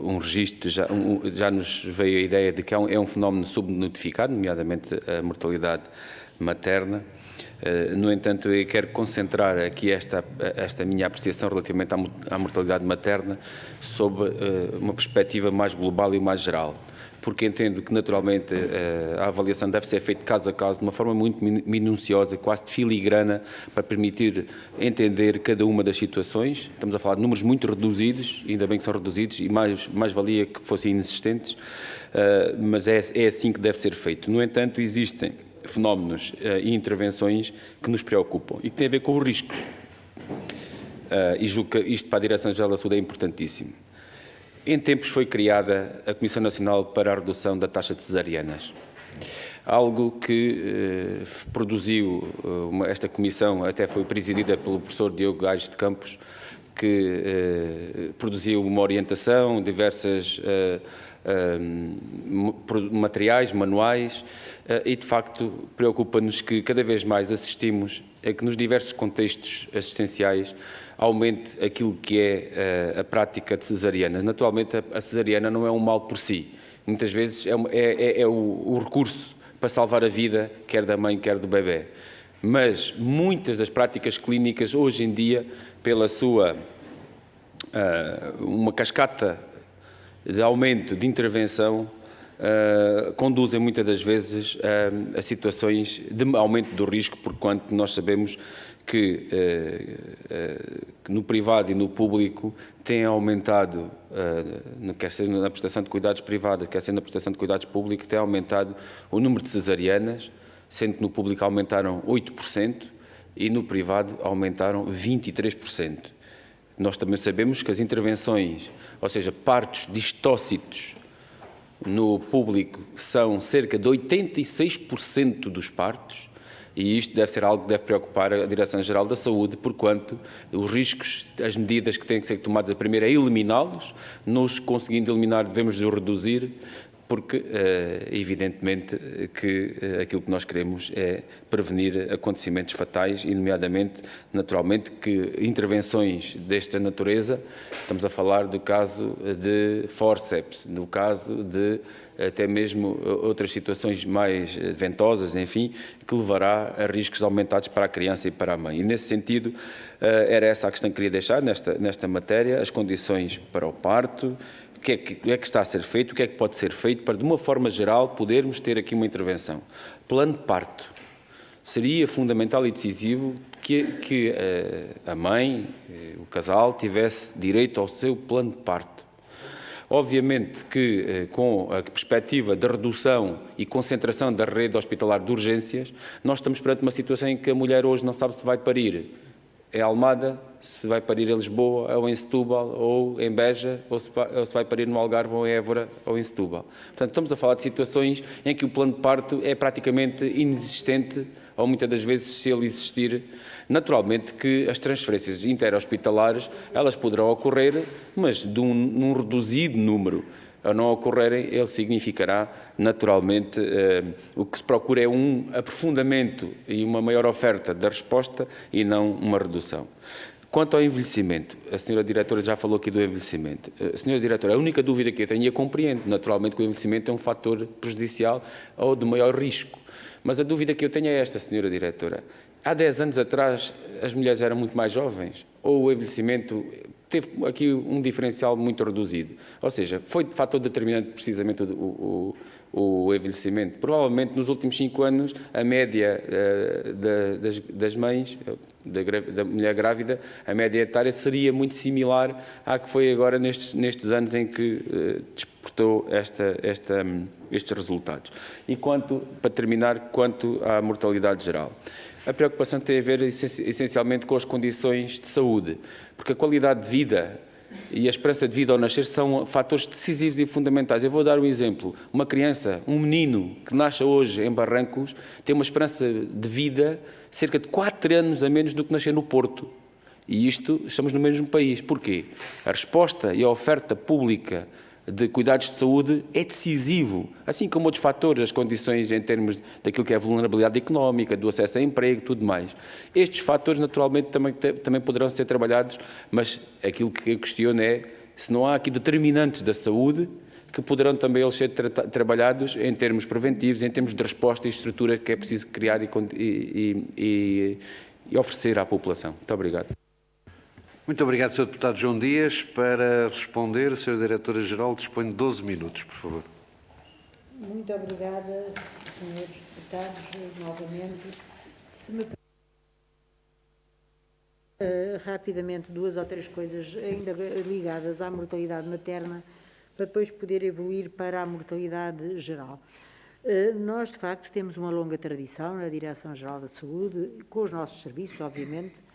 um registro, já nos veio a ideia de que é um fenómeno subnotificado, nomeadamente a mortalidade materna. No entanto, eu quero concentrar aqui esta minha apreciação relativamente à mortalidade materna sob uma perspectiva mais global e mais geral, porque entendo que naturalmente a avaliação deve ser feita caso a caso, de uma forma muito minuciosa, quase de filigrana, para permitir entender cada uma das situações. Estamos a falar de números muito reduzidos, ainda bem que são reduzidos, e mais valia que fossem inexistentes, mas é assim que deve ser feito. No entanto, existem fenómenos e intervenções que nos preocupam e que têm a ver com os riscos. E julgo que isto para a Direção-Geral da Saúde é importantíssimo. Em tempos foi criada a Comissão Nacional para a Redução da Taxa de Cesarianas. Algo que produziu, esta comissão até foi presidida pelo professor Diogo Aires de Campos, que produziu uma orientação, diversas materiais, manuais, e de facto preocupa-nos que cada vez mais assistimos a que nos diversos contextos assistenciais aumente aquilo que é a prática de cesariana. Naturalmente a cesariana não é um mal por si, muitas vezes é o recurso para salvar a vida, quer da mãe, quer do bebê. Mas muitas das práticas clínicas hoje em dia, pela sua uma cascata de aumento de intervenção, conduzem muitas das vezes a situações de aumento do risco, porquanto nós sabemos que no privado e no público tem aumentado, quer seja na prestação de cuidados privados, quer seja na prestação de cuidados públicos, tem aumentado o número de cesarianas, sendo que no público aumentaram 8% e no privado aumentaram 23%. Nós também sabemos que as intervenções, ou seja, partos distócitos no público, são cerca de 86% dos partos, e isto deve ser algo que deve preocupar a Direção-Geral da Saúde, porquanto os riscos, as medidas que têm que ser tomadas, a primeira é eliminá-los, nos conseguindo eliminar devemos os reduzir, porque evidentemente que aquilo que nós queremos é prevenir acontecimentos fatais e nomeadamente, naturalmente, que intervenções desta natureza, estamos a falar do caso de fórceps, no caso de até mesmo outras situações mais ventosas, enfim, que levará a riscos aumentados para a criança e para a mãe. E nesse sentido, era essa a questão que queria deixar nesta matéria, as condições para o parto, o que é que está a ser feito, o que é que pode ser feito para, de uma forma geral, podermos ter aqui uma intervenção. Plano de parto. Seria fundamental e decisivo que a mãe, o casal, tivesse direito ao seu plano de parto. Obviamente que, com a perspectiva da redução e concentração da rede hospitalar de urgências, nós estamos perante uma situação em que a mulher hoje não sabe se vai parir em Almada, se vai parir em Lisboa, ou em Setúbal, ou em Beja, ou se vai parir no Algarve, ou em Évora, ou em Setúbal. Portanto, estamos a falar de situações em que o plano de parto é praticamente inexistente, ou muitas das vezes, se ele existir, naturalmente que as transferências interhospitalares, elas poderão ocorrer, mas num reduzido número. Ao não ocorrerem, ele significará, naturalmente, o que se procura é um aprofundamento e uma maior oferta da resposta e não uma redução. Quanto ao envelhecimento, a senhora Diretora já falou aqui do envelhecimento. A senhora Diretora, a única dúvida que eu tenho, e eu compreendo, naturalmente, que o envelhecimento é um fator prejudicial ou de maior risco. Mas a dúvida que eu tenho é esta, senhora Diretora. Há 10 anos atrás, as mulheres eram muito mais jovens? Ou o envelhecimento teve aqui um diferencial muito reduzido? Ou seja, foi de fator determinante precisamente o envelhecimento. Provavelmente nos últimos 5 anos a média das mães, da mulher grávida, a média etária seria muito similar à que foi agora nestes anos em que despertou estes resultados. E para terminar, quanto à mortalidade geral. A preocupação tem a ver essencialmente com as condições de saúde, porque a qualidade de vida e a esperança de vida ao nascer são fatores decisivos e fundamentais. Eu vou dar um exemplo. Uma criança, um menino que nasce hoje em Barrancos, tem uma esperança de vida cerca de 4 anos a menos do que nascer no Porto. E isto, estamos no mesmo país. Porquê? A resposta e a oferta pública de cuidados de saúde é decisivo, assim como outros fatores, as condições em termos daquilo que é a vulnerabilidade económica, do acesso a emprego, tudo mais. Estes fatores, naturalmente, também poderão ser trabalhados, mas aquilo que eu questiono é se não há aqui determinantes da saúde que poderão também eles ser trabalhados em termos preventivos, em termos de resposta e estrutura que é preciso criar e oferecer à população. Muito obrigado. Muito obrigado, Sr. Deputado João Dias. Para responder, a Sra. Diretora-Geral dispõe de 12 minutos, por favor. Muito obrigada, senhores deputados, novamente. Se me rapidamente 2 ou 3 coisas ainda ligadas à mortalidade materna, para depois poder evoluir para a mortalidade geral. Nós, de facto, temos uma longa tradição na Direção-Geral da Saúde, com os nossos serviços, obviamente,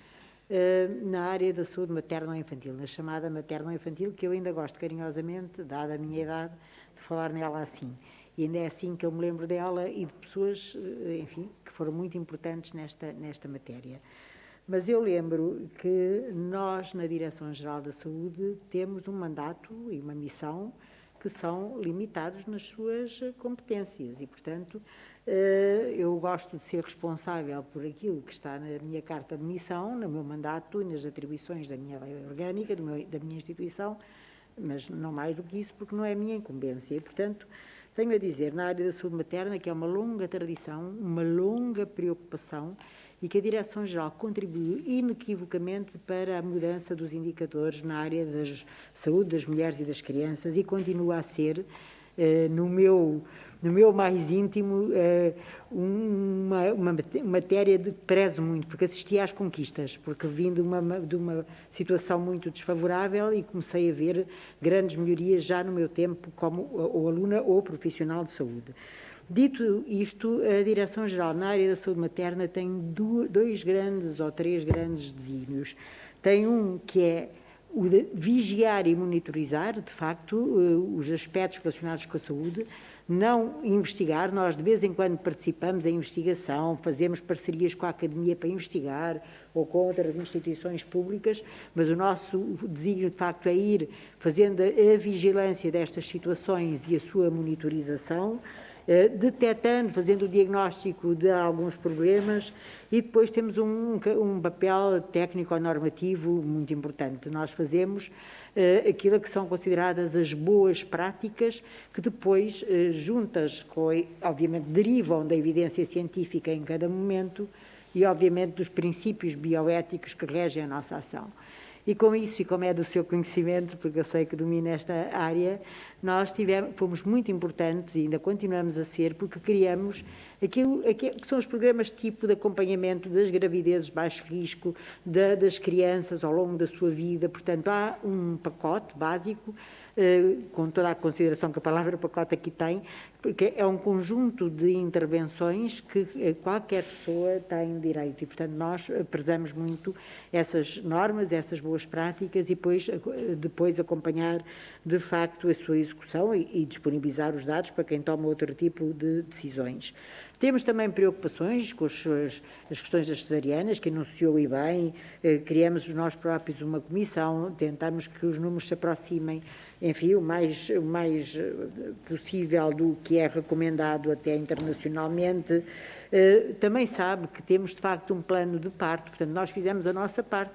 na área da saúde materno-infantil, na chamada materno-infantil, que eu ainda gosto carinhosamente, dada a minha idade, de falar nela assim. E ainda é assim que eu me lembro dela e de pessoas, enfim, que foram muito importantes nesta matéria. Mas eu lembro que nós, na Direção-Geral da Saúde, temos um mandato e uma missão que são limitados nas suas competências e, portanto, eu gosto de ser responsável por aquilo que está na minha carta de missão, no meu mandato e nas atribuições da minha lei orgânica, da minha instituição, mas não mais do que isso, porque não é a minha incumbência. E, portanto, tenho a dizer, na área da saúde materna, que é uma longa tradição, uma longa preocupação e que a Direção-Geral contribuiu inequivocamente para a mudança dos indicadores na área da saúde das mulheres e das crianças e continua a ser, no meu mais íntimo, uma matéria de que prezo muito, porque assisti às conquistas, porque vim de uma situação muito desfavorável e comecei a ver grandes melhorias já no meu tempo como ou aluna ou profissional de saúde. Dito isto, a Direção-Geral na área da saúde materna tem 2 grandes ou 3 grandes desígnios. Tem um que é o de vigiar e monitorizar, de facto, os aspectos relacionados com a saúde, não investigar. Nós, de vez em quando, participamos em investigação, fazemos parcerias com a academia para investigar ou com outras instituições públicas, mas o nosso desígnio, de facto, é ir fazendo a vigilância destas situações e a sua monitorização, detectando, fazendo o diagnóstico de alguns problemas e depois temos um papel técnico-normativo muito importante. Nós fazemos aquilo que são consideradas as boas práticas, que depois, juntas, obviamente, derivam da evidência científica em cada momento e, obviamente, dos princípios bioéticos que regem a nossa ação. E com isso, e como é do seu conhecimento, porque eu sei que domina esta área, nós fomos muito importantes e ainda continuamos a ser, porque criamos aquilo que são os programas tipo de acompanhamento das gravidezes de baixo risco, das crianças ao longo da sua vida. Portanto, há um pacote básico, com toda a consideração que a palavra pacote aqui tem, porque é um conjunto de intervenções que qualquer pessoa tem direito e, portanto, nós prezamos muito essas normas, essas boas práticas e depois acompanhar, de facto, a sua execução e disponibilizar os dados para quem toma outro tipo de decisões. Temos também preocupações com as questões das cesarianas, que anunciou e bem, criamos nós próprios uma comissão, tentamos que os números se aproximem, enfim, o mais possível do que é recomendado até internacionalmente. Também sabe que temos, de facto, um plano de parto, portanto, nós fizemos a nossa parte,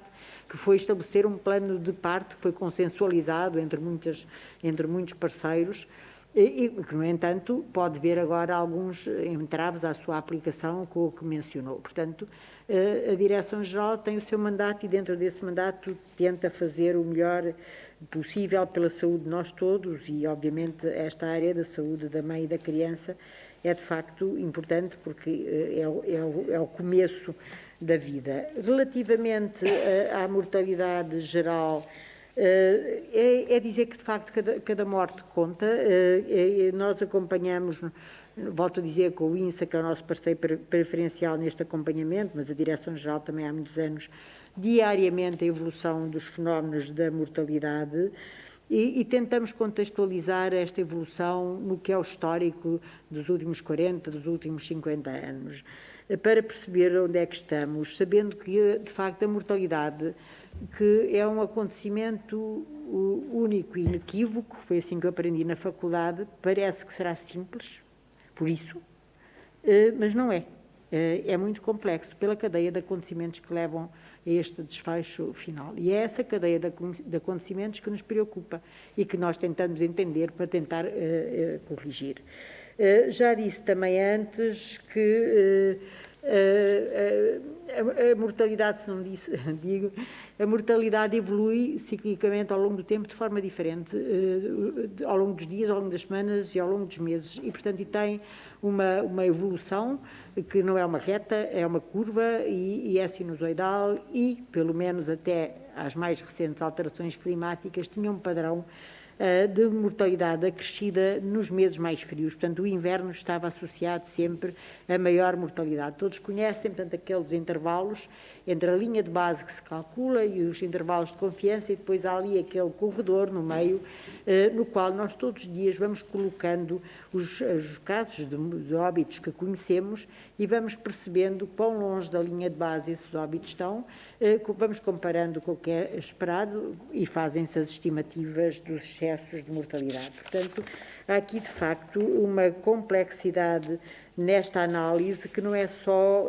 que foi estabelecer um plano de parto que foi consensualizado entre muitos parceiros, e que, no entanto, pode ver agora alguns entraves à sua aplicação com o que mencionou. Portanto, a Direção-Geral tem o seu mandato e dentro desse mandato tenta fazer o melhor possível pela saúde de nós todos e, obviamente, esta área da saúde da mãe e da criança é, de facto, importante porque é o começo da vida. Relativamente à mortalidade geral, é dizer que, de facto, cada morte conta. Nós acompanhamos, volto a dizer, com o INSA, que é o nosso parceiro preferencial neste acompanhamento, mas a Direção-Geral também há muitos anos, diariamente a evolução dos fenómenos da mortalidade e tentamos contextualizar esta evolução no que é o histórico dos últimos 40, dos últimos 50 anos, para perceber onde é que estamos, sabendo que, de facto, a mortalidade, que é um acontecimento único e inequívoco, foi assim que eu aprendi na faculdade, parece que será simples, por isso, mas não é. É muito complexo pela cadeia de acontecimentos que levam a este desfecho final. E é essa cadeia de acontecimentos que nos preocupa e que nós tentamos entender para tentar corrigir. Já disse também antes que a mortalidade, se não disse, digo, a mortalidade evolui ciclicamente ao longo do tempo de forma diferente, ao longo dos dias, ao longo das semanas e ao longo dos meses, e, portanto, tem uma evolução que não é uma reta, é uma curva e é sinusoidal e, pelo menos até às mais recentes alterações climáticas, tinha um padrão de mortalidade acrescida nos meses mais frios. Portanto, o inverno estava associado sempre a maior mortalidade. Todos conhecem, portanto, aqueles intervalos entre a linha de base que se calcula e os intervalos de confiança e depois há ali aquele corredor no meio, no qual nós todos os dias vamos colocando os casos de óbitos que conhecemos e vamos percebendo quão longe da linha de base esses óbitos estão, vamos comparando com o que é esperado e fazem-se as estimativas dos excessos de mortalidade. Portanto, há aqui, de facto, uma complexidade nesta análise que não é só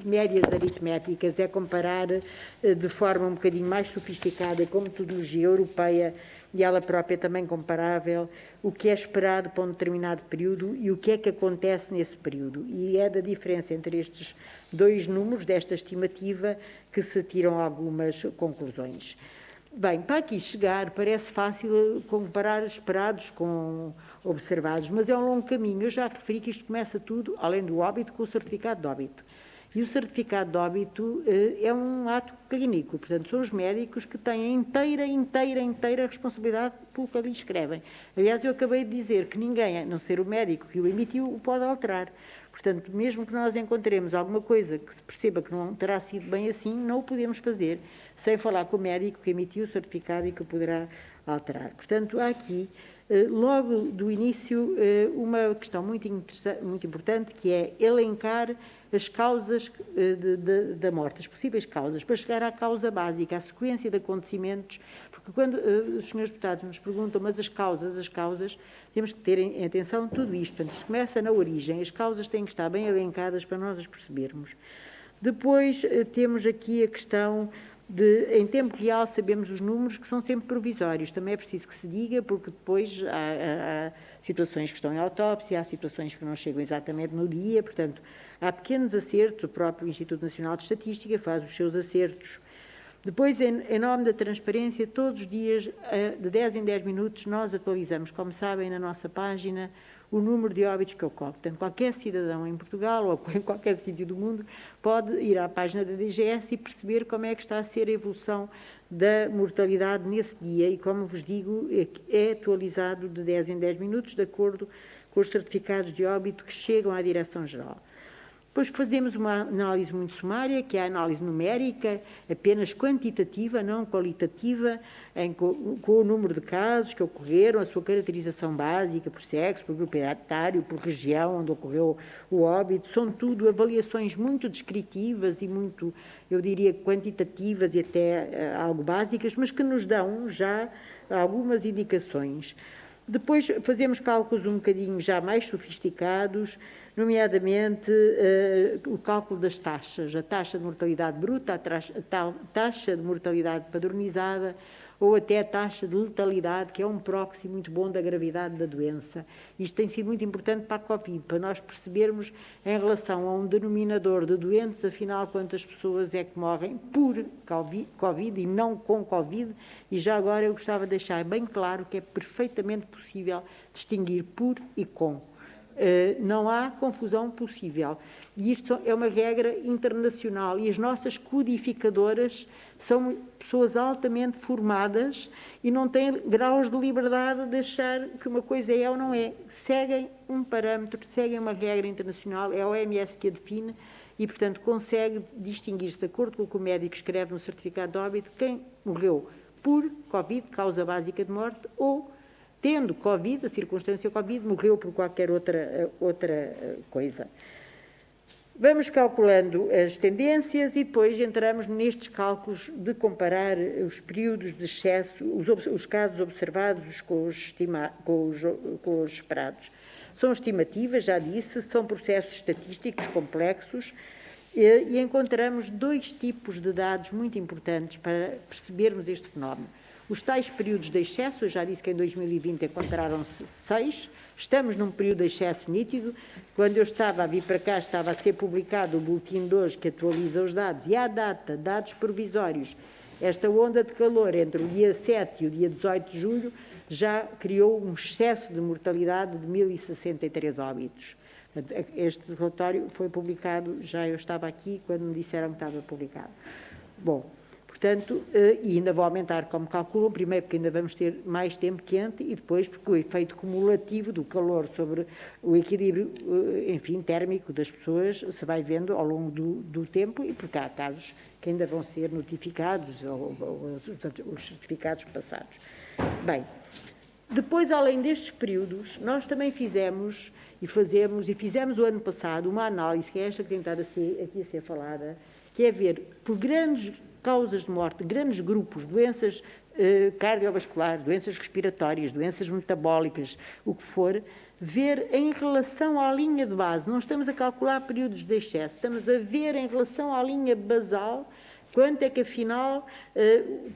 médias aritméticas, é comparar de forma um bocadinho mais sofisticada com metodologia europeia e ela própria também comparável, o que é esperado para um determinado período e o que é que acontece nesse período. E é da diferença entre estes dois números, desta estimativa, que se tiram algumas conclusões. Bem, para aqui chegar parece fácil comparar esperados com observados, mas é um longo caminho. Eu já referi que isto começa tudo, além do óbito, com o certificado de óbito. E o certificado de óbito é um ato clínico, portanto, são os médicos que têm inteira responsabilidade pelo que ali escrevem. Aliás, eu acabei de dizer que ninguém, a não ser o médico que o emitiu, o pode alterar. Portanto, mesmo que nós encontremos alguma coisa que se perceba que não terá sido bem assim, não o podemos fazer, sem falar com o médico que emitiu o certificado e que o poderá alterar. Portanto, há aqui, logo do início, uma questão muito importante, que é elencar as causas da morte, as possíveis causas, para chegar à causa básica, à sequência de acontecimentos, porque quando os senhores deputados nos perguntam, mas as causas, temos que ter em atenção tudo isto. Portanto, isto começa na origem, as causas têm que estar bem elencadas para nós as percebermos. Depois temos aqui a questão em tempo real sabemos os números que são sempre provisórios, também é preciso que se diga, porque depois há situações que estão em autópsia, há situações que não chegam exatamente no dia, portanto, há pequenos acertos, o próprio Instituto Nacional de Estatística faz os seus acertos. Depois, em nome da transparência, todos os dias, de 10 em 10 minutos, nós atualizamos, como sabem, na nossa página, o número de óbitos que ocorre. Portanto, qualquer cidadão em Portugal ou em qualquer sítio do mundo pode ir à página da DGS e perceber como é que está a ser a evolução da mortalidade nesse dia e, como vos digo, é atualizado de 10 em 10 minutos, de acordo com os certificados de óbito que chegam à Direção-Geral. Depois fazemos uma análise muito sumária, que é a análise numérica, apenas quantitativa, não qualitativa, com o número de casos que ocorreram, a sua caracterização básica por sexo, por grupo etário, por região onde ocorreu o óbito. São tudo avaliações muito descritivas e muito, eu diria, quantitativas e até algo básicas, mas que nos dão já algumas indicações. Depois fazemos cálculos um bocadinho já mais sofisticados, nomeadamente o cálculo das taxas, a taxa de mortalidade bruta, a taxa de mortalidade padronizada ou até a taxa de letalidade, que é um proxy muito bom da gravidade da doença. Isto tem sido muito importante para a Covid, para nós percebermos em relação a um denominador de doentes, afinal, quantas pessoas é que morrem por Covid e não com Covid. E já agora eu gostava de deixar bem claro que é perfeitamente possível distinguir por e com. Não há confusão possível. E isto é uma regra internacional e as nossas codificadoras são pessoas altamente formadas e não têm graus de liberdade de achar que uma coisa é ou não é. Seguem um parâmetro, seguem uma regra internacional, é a OMS que a define e, portanto, consegue distinguir-se, de acordo com o que o médico escreve no certificado de óbito, quem morreu por Covid, causa básica de morte, ou tendo Covid, a circunstância Covid, morreu por qualquer outra coisa. Vamos calculando as tendências e depois entramos nestes cálculos de comparar os períodos de excesso, os casos observados com os esperados. São estimativas, já disse, são processos estatísticos complexos e encontramos dois tipos de dados muito importantes para percebermos este fenómeno. Os tais períodos de excesso, eu já disse que em 2020 encontraram-se 6, estamos num período de excesso nítido. Quando eu estava a vir para cá, estava a ser publicado o boletim de hoje que atualiza os dados, e à data, dados provisórios, esta onda de calor entre o dia 7 e o dia 18 de julho já criou um excesso de mortalidade de 1.063 óbitos. Este relatório foi publicado, já eu estava aqui quando me disseram que estava publicado. Bom, portanto, e ainda vou aumentar como calculam, primeiro porque ainda vamos ter mais tempo quente e depois porque o efeito cumulativo do calor sobre o equilíbrio, enfim, térmico das pessoas se vai vendo ao longo do tempo e porque há casos que ainda vão ser notificados ou os certificados passados. Bem, depois, além destes períodos, nós também fizemos o ano passado uma análise, que é esta que tem estado aqui a ser falada, que é ver por grandes causas de morte, grandes grupos, doenças cardiovasculares, doenças respiratórias, doenças metabólicas, o que for, ver em relação à linha de base. Não estamos a calcular períodos de excesso, estamos a ver em relação à linha basal quanto é que, afinal,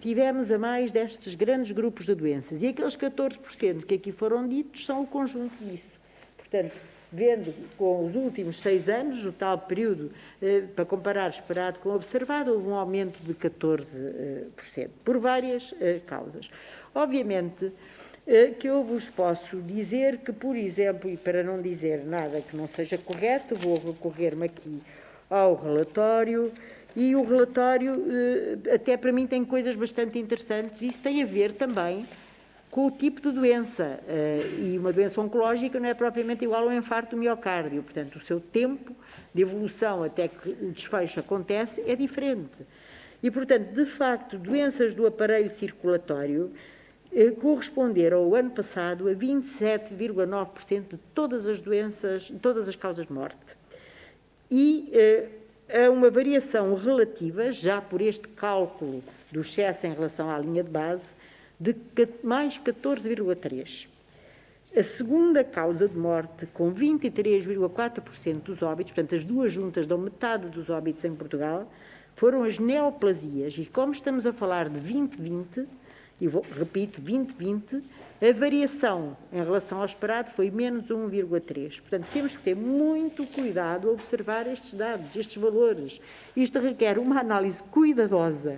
tivemos a mais destes grandes grupos de doenças. E aqueles 14% que aqui foram ditos são o conjunto disso. Portanto, vendo com os últimos 6 anos, o tal período, para comparar esperado com o observado, houve um aumento de 14%, por várias causas. Obviamente que eu vos posso dizer que, por exemplo, e para não dizer nada que não seja correto, vou recorrer-me aqui ao relatório, e o relatório, até para mim, tem coisas bastante interessantes. Isso tem a ver também com o tipo de doença. E uma doença oncológica não é propriamente igual ao infarto do miocárdio. Portanto, o seu tempo de evolução até que o desfecho acontece é diferente. E, portanto, de facto, doenças do aparelho circulatório corresponderam ao ano passado a 27,9% de todas as doenças, todas as causas de morte. E a uma variação relativa, já por este cálculo do excesso em relação à linha de base, de mais 14,3%. A segunda causa de morte, com 23,4% dos óbitos, portanto, as duas juntas dão metade dos óbitos em Portugal, foram as neoplasias. E como estamos a falar de 2020, e repito, 2020, a variação em relação ao esperado foi menos 1,3%. Portanto, temos que ter muito cuidado a observar estes dados, estes valores. Isto requer uma análise cuidadosa,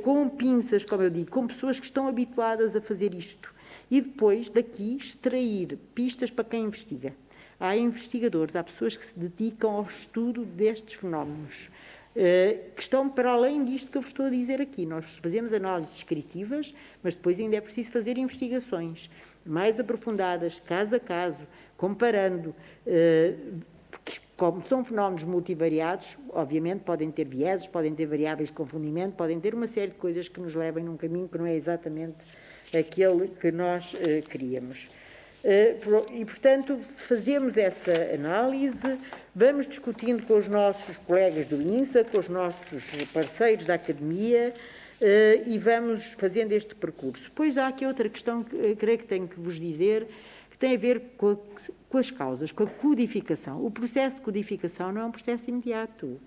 com pinças, como eu digo, com pessoas que estão habituadas a fazer isto. E depois, daqui, extrair pistas para quem investiga. Há investigadores, há pessoas que se dedicam ao estudo destes fenómenos, que estão para além disto que eu vos estou a dizer aqui. Nós fazemos análises descritivas, mas depois ainda é preciso fazer investigações mais aprofundadas, caso a caso, comparando, porque como são fenómenos multivariados, obviamente podem ter vieses, podem ter variáveis de confundimento, podem ter uma série de coisas que nos levem num caminho que não é exatamente aquele que nós queríamos. E, portanto, fazemos essa análise, vamos discutindo com os nossos colegas do INSA, com os nossos parceiros da academia e vamos fazendo este percurso. Depois há aqui outra questão que creio que tenho que vos dizer, que tem a ver com as causas, com a codificação. O processo de codificação não é um processo imediato.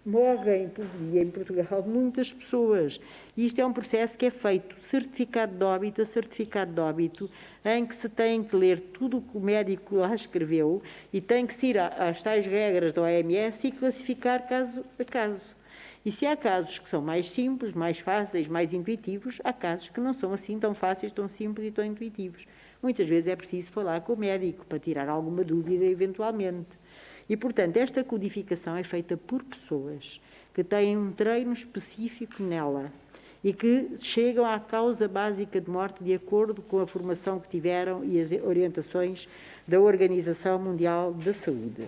morrem por dia em Portugal muitas pessoas. E isto é um processo que é feito certificado de óbito a certificado de óbito, em que se tem que ler tudo o que o médico lá escreveu e tem que se ir às tais regras da OMS e classificar caso a caso. E se há casos que são mais simples, mais fáceis, mais intuitivos, há casos que não são assim tão fáceis, tão simples e tão intuitivos. Muitas vezes é preciso falar com o médico para tirar alguma dúvida eventualmente. E, portanto, esta codificação é feita por pessoas que têm um treino específico nela e que chegam à causa básica de morte de acordo com a formação que tiveram e as orientações da Organização Mundial da Saúde.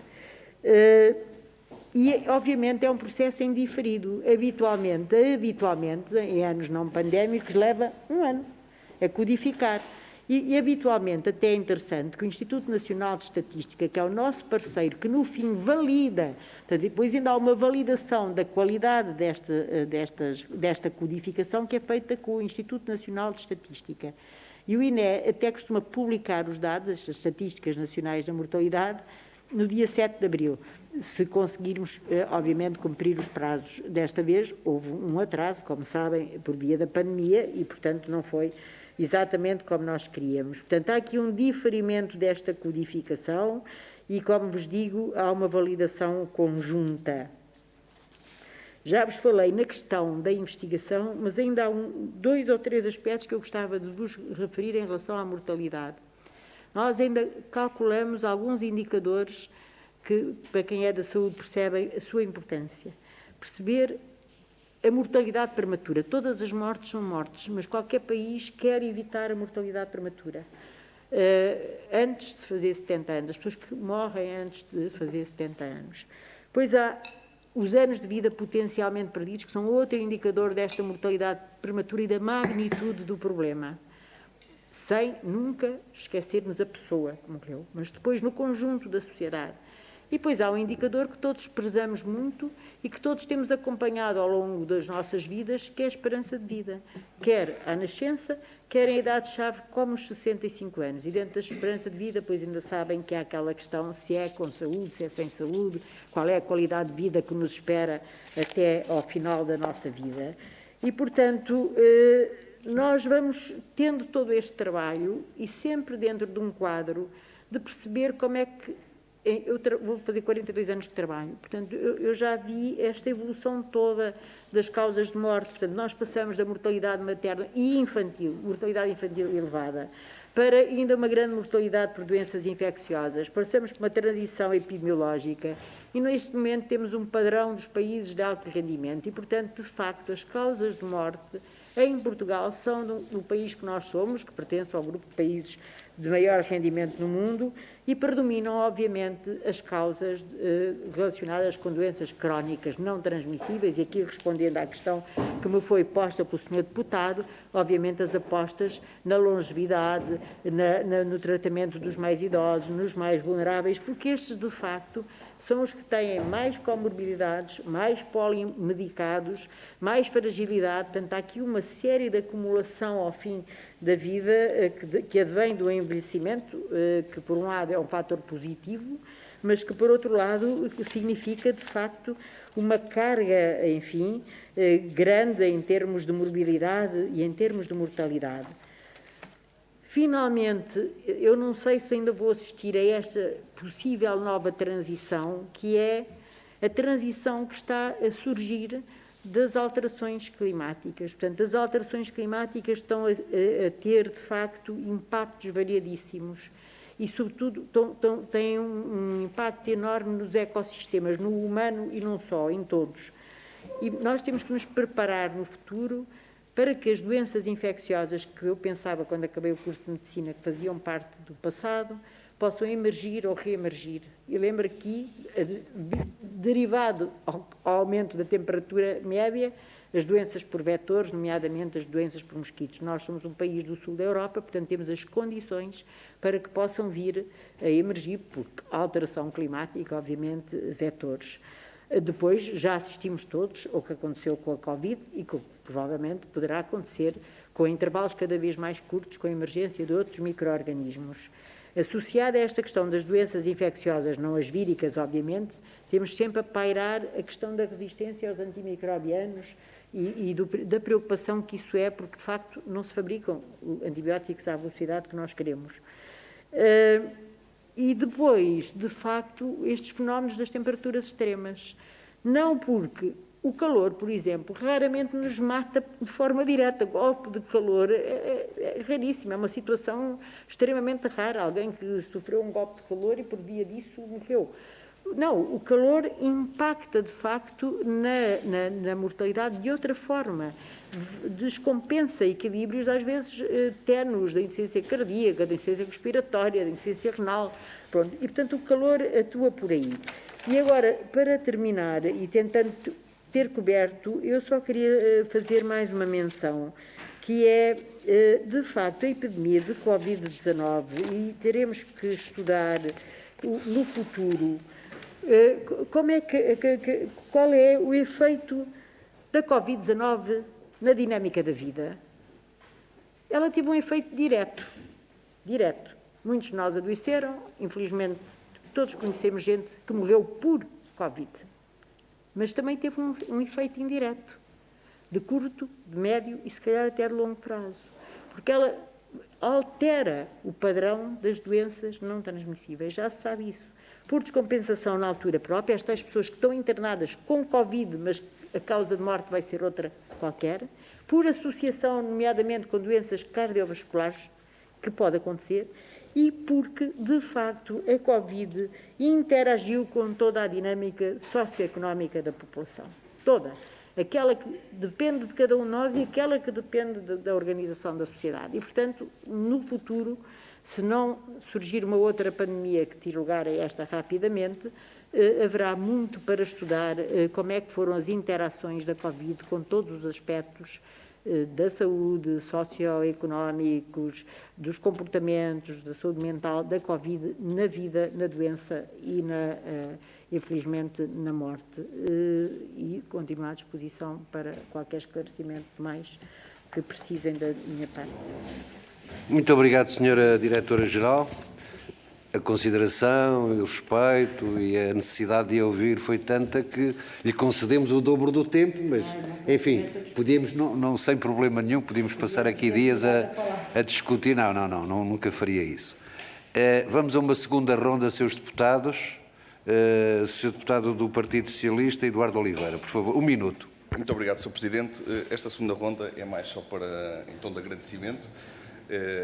E, obviamente, é um processo indiferido. Habitualmente, em anos não pandémicos, leva um ano a codificar. E, habitualmente, até é interessante que o Instituto Nacional de Estatística, que é o nosso parceiro, que no fim valida, depois ainda há uma validação da qualidade desta codificação que é feita com o Instituto Nacional de Estatística. E o INE até costuma publicar os dados, as estatísticas nacionais da mortalidade, no dia 7 de abril. Se conseguirmos, obviamente, cumprir os prazos desta vez, houve um atraso, como sabem, por via da pandemia e, portanto, não foi exatamente como nós queríamos. Portanto, há aqui um diferimento desta codificação e, como vos digo, há uma validação conjunta. Já vos falei na questão da investigação, mas ainda há 2 ou 3 aspectos que eu gostava de vos referir em relação à mortalidade. Nós ainda calculamos alguns indicadores que, para quem é da saúde, percebem a sua importância. Perceber a mortalidade prematura. Todas as mortes são mortes, mas qualquer país quer evitar a mortalidade prematura. Antes de fazer 70 anos, as pessoas que morrem antes de fazer 70 anos. Pois há os anos de vida potencialmente perdidos, que são outro indicador desta mortalidade prematura e da magnitude do problema. Sem nunca esquecermos a pessoa que morreu, mas depois no conjunto da sociedade. E depois há um indicador que todos prezamos muito e que todos temos acompanhado ao longo das nossas vidas, que é a esperança de vida, quer à nascença, quer em idade-chave, como os 65 anos. E dentro da esperança de vida, pois ainda sabem que há aquela questão se é com saúde, se é sem saúde, qual é a qualidade de vida que nos espera até ao final da nossa vida. E, portanto, nós vamos tendo todo este trabalho e sempre dentro de um quadro de perceber como é que eu vou fazer 42 anos de trabalho, portanto, eu já vi esta evolução toda das causas de morte. Portanto, nós passamos da mortalidade materna e infantil, mortalidade infantil elevada, para ainda uma grande mortalidade por doenças infecciosas. Passamos por uma transição epidemiológica e, neste momento, temos um padrão dos países de alto rendimento e, portanto, de facto, as causas de morte em Portugal são do país que nós somos, que pertence ao grupo de países de maior rendimento no mundo, e predominam, obviamente, as causas relacionadas com doenças crónicas não transmissíveis, e aqui respondendo à questão que me foi posta pelo Sr. Deputado, obviamente as apostas na longevidade, no tratamento dos mais idosos, nos mais vulneráveis, porque estes, de facto, são os que têm mais comorbilidades, mais polimedicados, mais fragilidade. Portanto, há aqui uma série de acumulação ao fim da vida que advém do envelhecimento, que por um lado é um fator positivo, mas que por outro lado significa de facto uma carga, enfim, grande em termos de morbilidade e em termos de mortalidade. Finalmente, eu não sei se ainda vou assistir a esta possível nova transição, que é a transição que está a surgir das alterações climáticas. Portanto, as alterações climáticas estão a ter, de facto, impactos variadíssimos e, sobretudo, têm um impacto enorme nos ecossistemas, no humano e não só, em todos. E nós temos que nos preparar no futuro para que as doenças infecciosas, que eu pensava quando acabei o curso de Medicina, que faziam parte do passado, possam emergir ou reemergir. E lembro aqui, derivado ao aumento da temperatura média, as doenças por vetores, nomeadamente as doenças por mosquitos. Nós somos um país do sul da Europa, portanto temos as condições para que possam vir a emergir, por alteração climática, obviamente, vetores. Depois, já assistimos todos ao que aconteceu com a Covid e que provavelmente poderá acontecer com intervalos cada vez mais curtos, com a emergência de outros micro-organismos. Associada a esta questão das doenças infecciosas, não as víricas, obviamente, Temos sempre a pairar a questão da resistência aos antimicrobianos e da preocupação que isso é, porque de facto não se fabricam antibióticos à velocidade que nós queremos. E depois, de facto, estes fenómenos das temperaturas extremas. Não porque o calor, por exemplo, raramente nos mata de forma direta. Golpe de calor é raríssimo, é uma situação extremamente rara. Alguém que sofreu um golpe de calor e por via disso morreu. Não, o calor impacta, de facto, na mortalidade de outra forma. Descompensa equilíbrios, às vezes, ténues da insuficiência cardíaca, da insuficiência respiratória, da insuficiência renal. Pronto. E, portanto, o calor atua por aí. E agora, para terminar, e tentando ter coberto, eu só queria fazer mais uma menção, que é, de facto, a epidemia de Covid-19, e teremos que estudar no futuro qual é o efeito da Covid-19 na dinâmica da vida. Ela teve um efeito direto. Muitos de nós adoeceram, infelizmente todos conhecemos gente que morreu por Covid, mas também teve um efeito indireto, de curto, de médio e se calhar até de longo prazo, porque ela altera o padrão das doenças não transmissíveis, já se sabe isso. Por descompensação na altura própria, estas pessoas que estão internadas com Covid, mas a causa de morte vai ser outra qualquer, por associação, nomeadamente com doenças cardiovasculares, que pode acontecer, e porque, de facto, a Covid interagiu com toda a dinâmica socioeconómica da população. Toda. Aquela que depende de cada um de nós e aquela que depende da organização da sociedade. E, portanto, no futuro, se não surgir uma outra pandemia que tire lugar a esta rapidamente, haverá muito para estudar como é que foram as interações da Covid com todos os aspectos da saúde, socioeconómicos, dos comportamentos, da saúde mental, da Covid na vida, na doença e, infelizmente, na morte. E continuo à disposição para qualquer esclarecimento mais que precisem da minha parte. Muito obrigado, Sra. Diretora-Geral. A consideração, o respeito e a necessidade de ouvir foi tanta que lhe concedemos o dobro do tempo, mas, enfim, podíamos, não sem problema nenhum, podíamos passar aqui dias a discutir. Não, nunca faria isso. Vamos a uma segunda ronda, seus deputados. Sr. Deputado do Partido Socialista, Eduardo Oliveira, por favor, 1 minuto. Muito obrigado, Sr. Presidente. Esta segunda ronda é mais só para, em tom de agradecimento.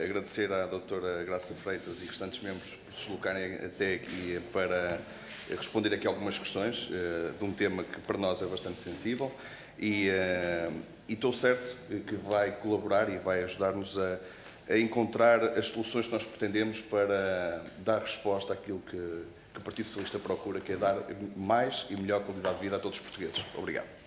Agradecer à doutora Graça Freitas e restantes membros por se deslocarem até aqui para responder aqui algumas questões de um tema que para nós é bastante sensível e estou certo que vai colaborar e vai ajudar-nos a encontrar as soluções que nós pretendemos para dar resposta àquilo que o Partido Socialista procura, que é dar mais e melhor qualidade de vida a todos os portugueses. Obrigado.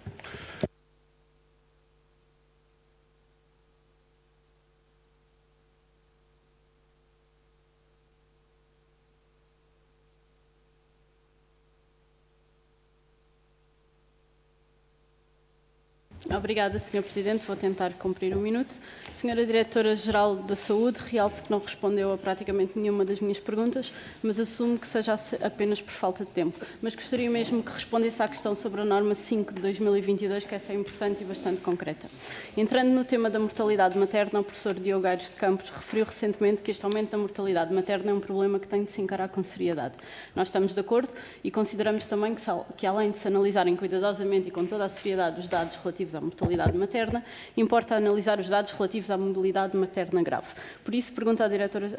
Obrigada, Sr. Presidente. Vou tentar cumprir 1 minuto. Sra. Diretora-Geral da Saúde, realço que não respondeu a praticamente nenhuma das minhas perguntas, mas assumo que seja apenas por falta de tempo. Mas gostaria mesmo que respondesse à questão sobre a norma 5 de 2022, que essa é importante e bastante concreta. Entrando no tema da mortalidade materna, o professor Diogo Aires de Campos referiu recentemente que este aumento da mortalidade materna é um problema que tem de se encarar com seriedade. Nós estamos de acordo e consideramos também que além de se analisarem cuidadosamente e com toda a seriedade os dados relativos à mortalidade materna, importa analisar os dados relativos à mobilidade materna grave. Por isso, pergunto à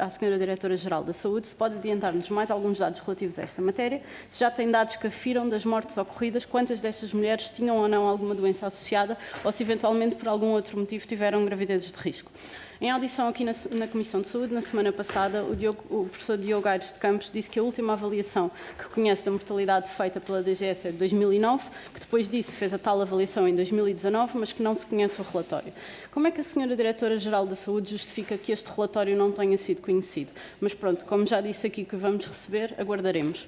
Sra. Diretora-Geral da Saúde se pode adiantar-nos mais alguns dados relativos a esta matéria, se já tem dados que afiram das mortes ocorridas, quantas destas mulheres tinham ou não alguma doença associada ou se eventualmente por algum outro motivo tiveram gravidezes de risco. Em audição aqui na Comissão de Saúde, na semana passada, o professor Diogo Aires de Campos disse que a última avaliação que conhece da mortalidade feita pela DGS é de 2009, que depois disso fez a tal avaliação em 2019, mas que não se conhece o relatório. Como é que a Sra. Diretora-Geral da Saúde justifica que este relatório não tenha sido conhecido? Mas pronto, como já disse aqui que vamos receber, aguardaremos.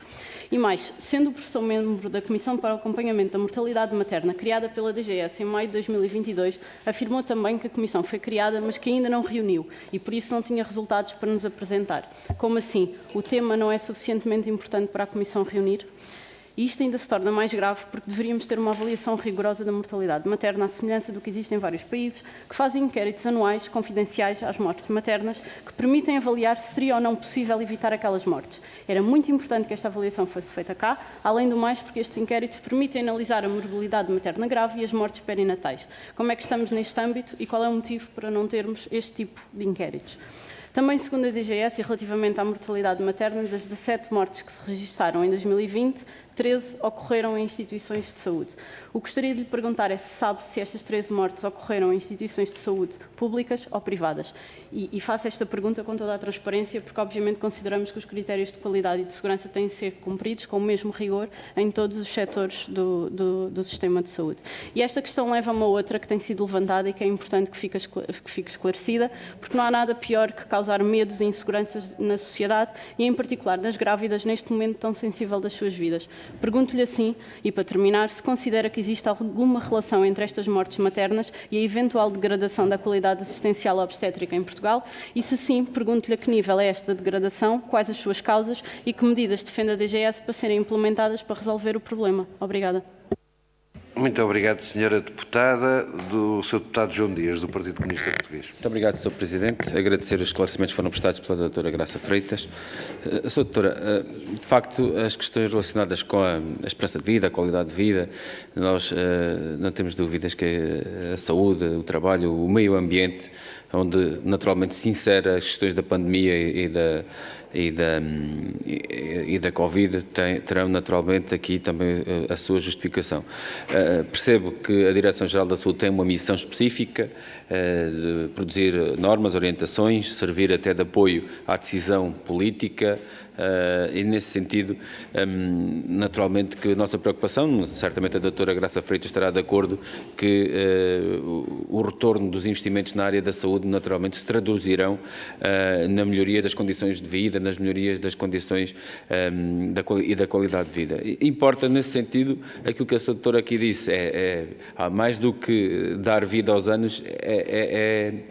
E mais, sendo o professor membro da Comissão para o Acompanhamento da Mortalidade Materna, criada pela DGS em maio de 2022, afirmou também que a Comissão foi criada, mas que ainda não reuniu e por isso não tinha resultados para nos apresentar. Como assim? O tema não é suficientemente importante para a Comissão reunir? E isto ainda se torna mais grave porque deveríamos ter uma avaliação rigorosa da mortalidade materna, à semelhança do que existe em vários países, que fazem inquéritos anuais confidenciais às mortes maternas, que permitem avaliar se seria ou não possível evitar aquelas mortes. Era muito importante que esta avaliação fosse feita cá, além do mais porque estes inquéritos permitem analisar a morbilidade materna grave e as mortes perinatais. Como é que estamos neste âmbito e qual é o motivo para não termos este tipo de inquéritos? Também, segundo a DGS, e relativamente à mortalidade materna, das 17 mortes que se registaram em 2020, 13 ocorreram em instituições de saúde. O que gostaria de lhe perguntar é se sabe se estas 13 mortes ocorreram em instituições de saúde públicas ou privadas. E faço esta pergunta com toda a transparência, porque obviamente consideramos que os critérios de qualidade e de segurança têm de ser cumpridos com o mesmo rigor em todos os setores do sistema de saúde. E esta questão leva a uma outra que tem sido levantada e que é importante que fique esclarecida, porque não há nada pior que causar medos e inseguranças na sociedade e, em particular, nas grávidas, neste momento tão sensível das suas vidas. Pergunto-lhe assim, e para terminar, se considera que existe alguma relação entre estas mortes maternas e a eventual degradação da qualidade assistencial obstétrica em Portugal e, se sim, pergunto-lhe a que nível é esta degradação, quais as suas causas e que medidas defende a DGS para serem implementadas para resolver o problema. Obrigada. Muito obrigado, senhora deputada. Do Sr. deputado João Dias, do Partido Comunista Português. Muito obrigado, Sr. Presidente. Agradecer os esclarecimentos que foram prestados pela doutora Graça Freitas. Sra. Doutora, de facto, as questões relacionadas com a esperança de vida, a qualidade de vida, nós não temos dúvidas que a saúde, o trabalho, o meio ambiente, onde naturalmente se insere as questões da pandemia e da Covid, terão naturalmente aqui também a sua justificação. Percebo que a Direção-Geral da Saúde tem uma missão específica de produzir normas, orientações, servir até de apoio à decisão política, e nesse sentido, naturalmente que a nossa preocupação, certamente a doutora Graça Freitas estará de acordo, que o retorno dos investimentos na área da saúde naturalmente se traduzirão na melhoria das condições de vida, nas melhorias das condições e da qualidade de vida. Importa nesse sentido aquilo que a sua doutora aqui disse, mais do que dar vida aos anos,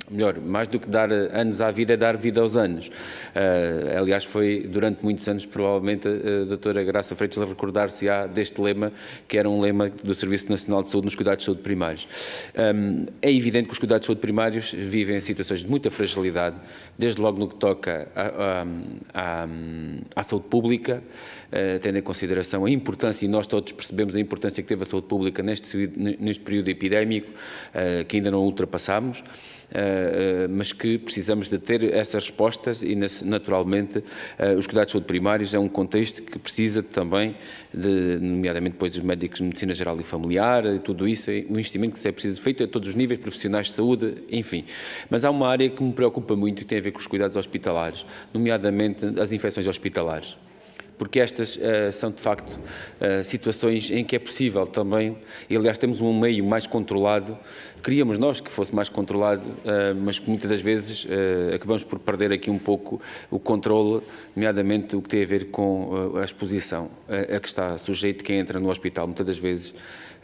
melhor, mais do que dar anos à vida, é dar vida aos anos. Aliás, foi durante muitos anos, provavelmente, a doutora Graça Freitas a recordar-se-á deste lema, que era um lema do Serviço Nacional de Saúde nos cuidados de saúde primários. É evidente que os cuidados de saúde primários vivem situações de muita fragilidade, desde logo no que toca à saúde pública, tendo em consideração a importância, e nós todos percebemos a importância que teve a saúde pública neste período epidémico, que ainda não ultrapassámos, mas que precisamos de ter essas respostas e, naturalmente, os cuidados de saúde primários é um contexto que precisa também, nomeadamente depois dos médicos de medicina geral e familiar, e tudo isso, o investimento que é preciso feito a todos os níveis, profissionais de saúde, enfim. Mas há uma área que me preocupa muito e tem a ver com os cuidados hospitalares, nomeadamente as infecções hospitalares. Porque estas são, de facto, situações em que é possível também, e aliás temos um meio mais controlado, queríamos nós que fosse mais controlado, mas que muitas das vezes acabamos por perder aqui um pouco o controle, nomeadamente o que tem a ver com a exposição a que está sujeito quem entra no hospital. Muitas das vezes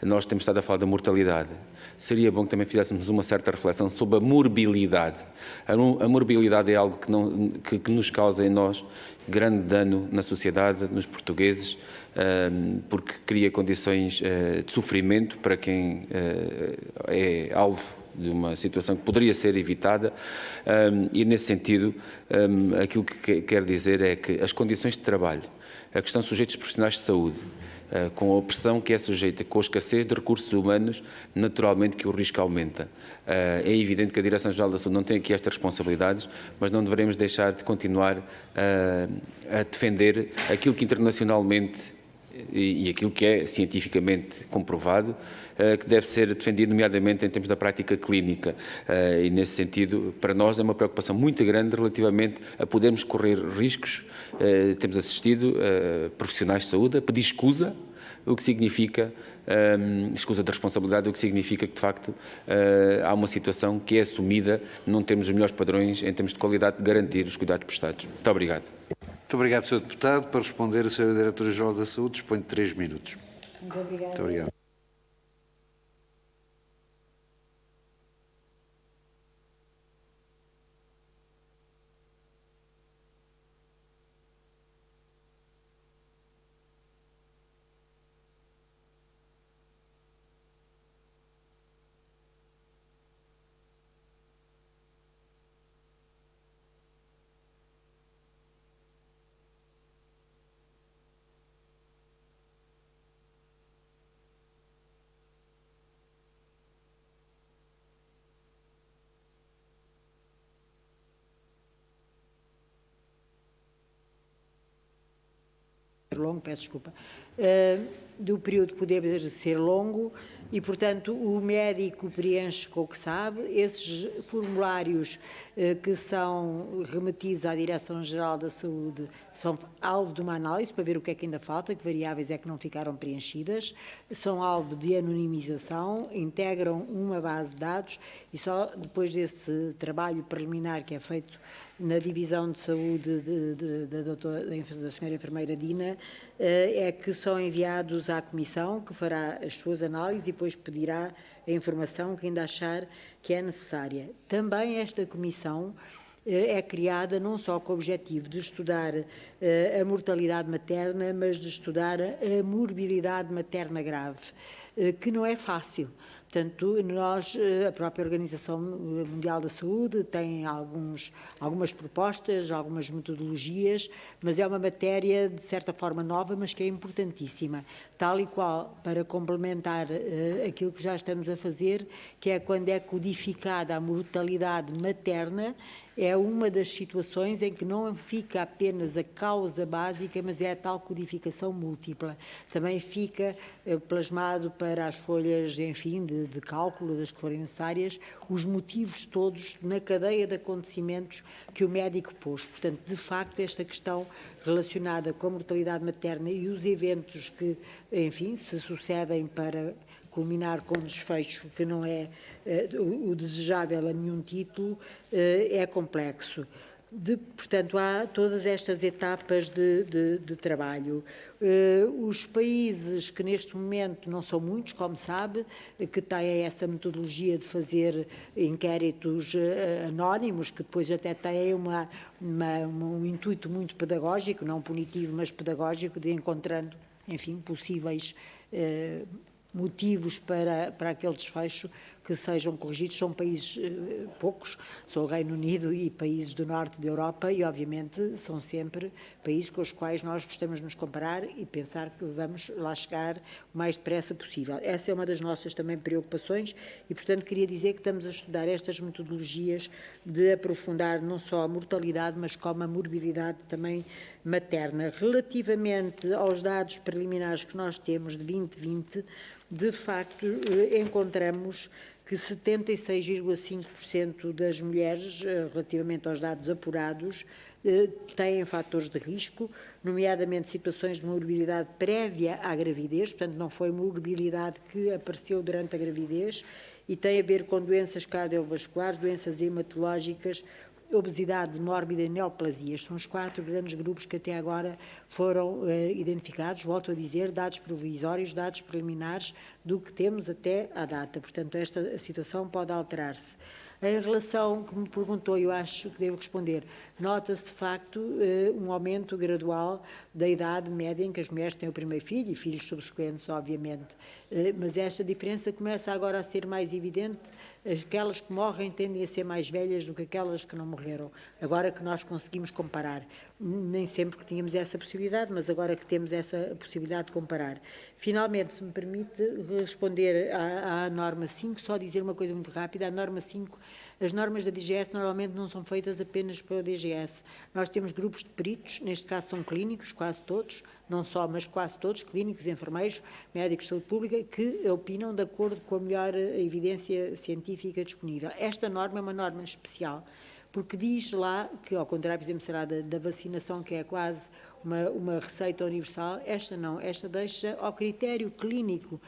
nós temos estado a falar da mortalidade. Seria bom que também fizéssemos uma certa reflexão sobre a morbilidade. A morbilidade é algo que nos causa em nós grande dano na sociedade, nos portugueses, porque cria condições de sofrimento para quem é alvo de uma situação que poderia ser evitada, e nesse sentido aquilo que quero dizer é que as condições de trabalho a que estão sujeitos os profissionais de saúde, com a opressão que é sujeita, com a escassez de recursos humanos, naturalmente que o risco aumenta. É evidente que a Direção-Geral da Saúde não tem aqui estas responsabilidades, mas não devemos deixar de continuar a defender aquilo que internacionalmente e aquilo que é cientificamente comprovado, que deve ser defendido, nomeadamente em termos da prática clínica. E, nesse sentido, para nós é uma preocupação muito grande relativamente a podermos correr riscos. Temos assistido profissionais de saúde a pedir escusa, o que significa, escusa de responsabilidade, o que significa que, de facto, há uma situação que é assumida, não temos os melhores padrões em termos de qualidade de garantir os cuidados prestados. Muito obrigado. Muito obrigado, Sr. Deputado. Para responder, a Sra. Diretora-Geral da Saúde dispõe de 3 minutos. Muito obrigada. Muito obrigado. longo, peço desculpa, do período poder ser longo e, portanto, o médico preenche com o que sabe. Esses formulários que são remetidos à Direção-Geral da Saúde são alvo de uma análise para ver o que é que ainda falta, que variáveis é que não ficaram preenchidas, são alvo de anonimização, integram uma base de dados e só depois desse trabalho preliminar que é feito na Divisão de Saúde da senhora enfermeira Dina, é que são enviados à Comissão, que fará as suas análises e depois pedirá a informação que ainda achar que é necessária. Também esta Comissão é criada não só com o objetivo de estudar a mortalidade materna, mas de estudar a morbilidade materna grave, que não é fácil. Portanto, a própria Organização Mundial da Saúde tem algumas propostas, algumas metodologias, mas é uma matéria, de certa forma, nova, mas que é importantíssima, tal e qual para complementar aquilo que já estamos a fazer, que é quando é codificada a mortalidade materna, é uma das situações em que não fica apenas a causa básica, mas é a tal codificação múltipla. Também fica plasmado para as folhas, enfim, de cálculo, das que forem necessárias, os motivos todos na cadeia de acontecimentos que o médico pôs. Portanto, de facto, esta questão relacionada com a mortalidade materna e os eventos que, enfim, se sucedem para culminar com um desfecho que não é o desejável a nenhum título, é complexo. Portanto, há todas estas etapas de trabalho. Os países que neste momento não são muitos, como sabe, que têm essa metodologia de fazer inquéritos anónimos, que depois até têm um intuito muito pedagógico, não punitivo, mas pedagógico, de encontrando, enfim, possíveis motivos para aquele desfecho que sejam corrigidos. São países poucos, são o Reino Unido e países do norte da Europa e, obviamente, são sempre países com os quais nós gostamos de nos comparar e pensar que vamos lá chegar o mais depressa possível. Essa é uma das nossas também preocupações e, portanto, queria dizer que estamos a estudar estas metodologias de aprofundar não só a mortalidade, mas como a morbilidade também materna. Relativamente aos dados preliminares que nós temos de 2020, de facto, encontramos que 76,5% das mulheres, relativamente aos dados apurados, têm fatores de risco, nomeadamente situações de morbilidade prévia à gravidez, portanto não foi morbilidade que apareceu durante a gravidez, e tem a ver com doenças cardiovasculares, doenças hematológicas, obesidade mórbida e neoplasias. São os 4 grandes grupos que até agora foram identificados, volto a dizer, dados provisórios, dados preliminares do que temos até à data. Portanto, esta situação pode alterar-se. Em relação, que me perguntou, eu acho que devo responder, nota-se de facto um aumento gradual da idade média em que as mulheres têm o primeiro filho e filhos subsequentes, obviamente, mas esta diferença começa agora a ser mais evidente. Aquelas que morrem tendem a ser mais velhas do que aquelas que não morreram, agora que nós conseguimos comparar. Nem sempre que tínhamos essa possibilidade, mas agora que temos essa possibilidade de comparar. Finalmente, se me permite responder à norma 5, só dizer uma coisa muito rápida. A norma 5, as normas da DGS normalmente não são feitas apenas pela DGS. Nós temos grupos de peritos, neste caso são clínicos, quase todos, não só, mas quase todos, clínicos, enfermeiros, médicos de saúde pública, que opinam de acordo com a melhor evidência científica disponível. Esta norma é uma norma especial, porque diz lá que, ao contrário, por exemplo, será da vacinação, que é quase uma receita universal, esta não, esta deixa ao critério clínico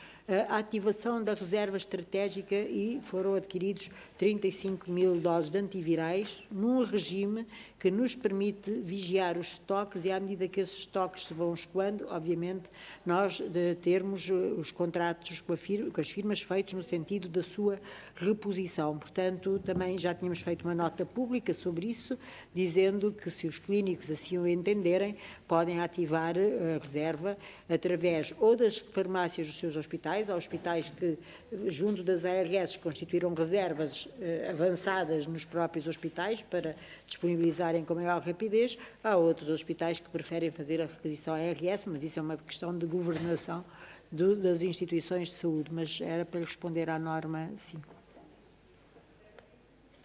a ativação da reserva estratégica e foram adquiridos 35 mil doses de antivirais num regime que nos permite vigiar os estoques e, à medida que esses estoques se vão escoando, obviamente, nós termos os contratos com as firmas feitos no sentido da sua reposição. Portanto, também já tínhamos feito uma nota pública sobre isso, dizendo que, se os clínicos assim o entenderem, podem ativar a reserva através ou das farmácias dos seus hospitais, há hospitais que, junto das ARS, constituíram reservas avançadas nos próprios hospitais para disponibilizarem com maior rapidez, há outros hospitais que preferem fazer a requisição ARS, mas isso é uma questão de governação das instituições de saúde, mas era para responder à norma 5.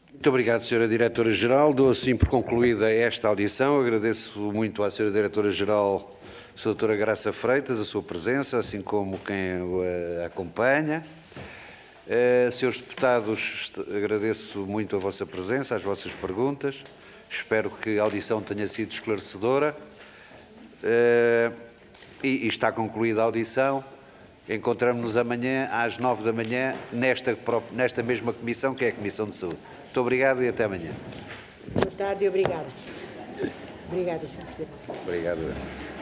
Muito obrigado, Sra. Diretora-Geral. Dou assim por concluída esta audição. Agradeço muito à Sra. Diretora-Geral Sra. Doutora Graça Freitas, a sua presença, assim como quem o acompanha. Senhores deputados, agradeço muito a vossa presença, as vossas perguntas. Espero que a audição tenha sido esclarecedora. E está concluída a audição. Encontramos-nos amanhã às 9 da manhã nesta mesma comissão, que é a Comissão de Saúde. Muito obrigado e até amanhã. Boa tarde e obrigada. Obrigada, Sr. Presidente. Obrigado.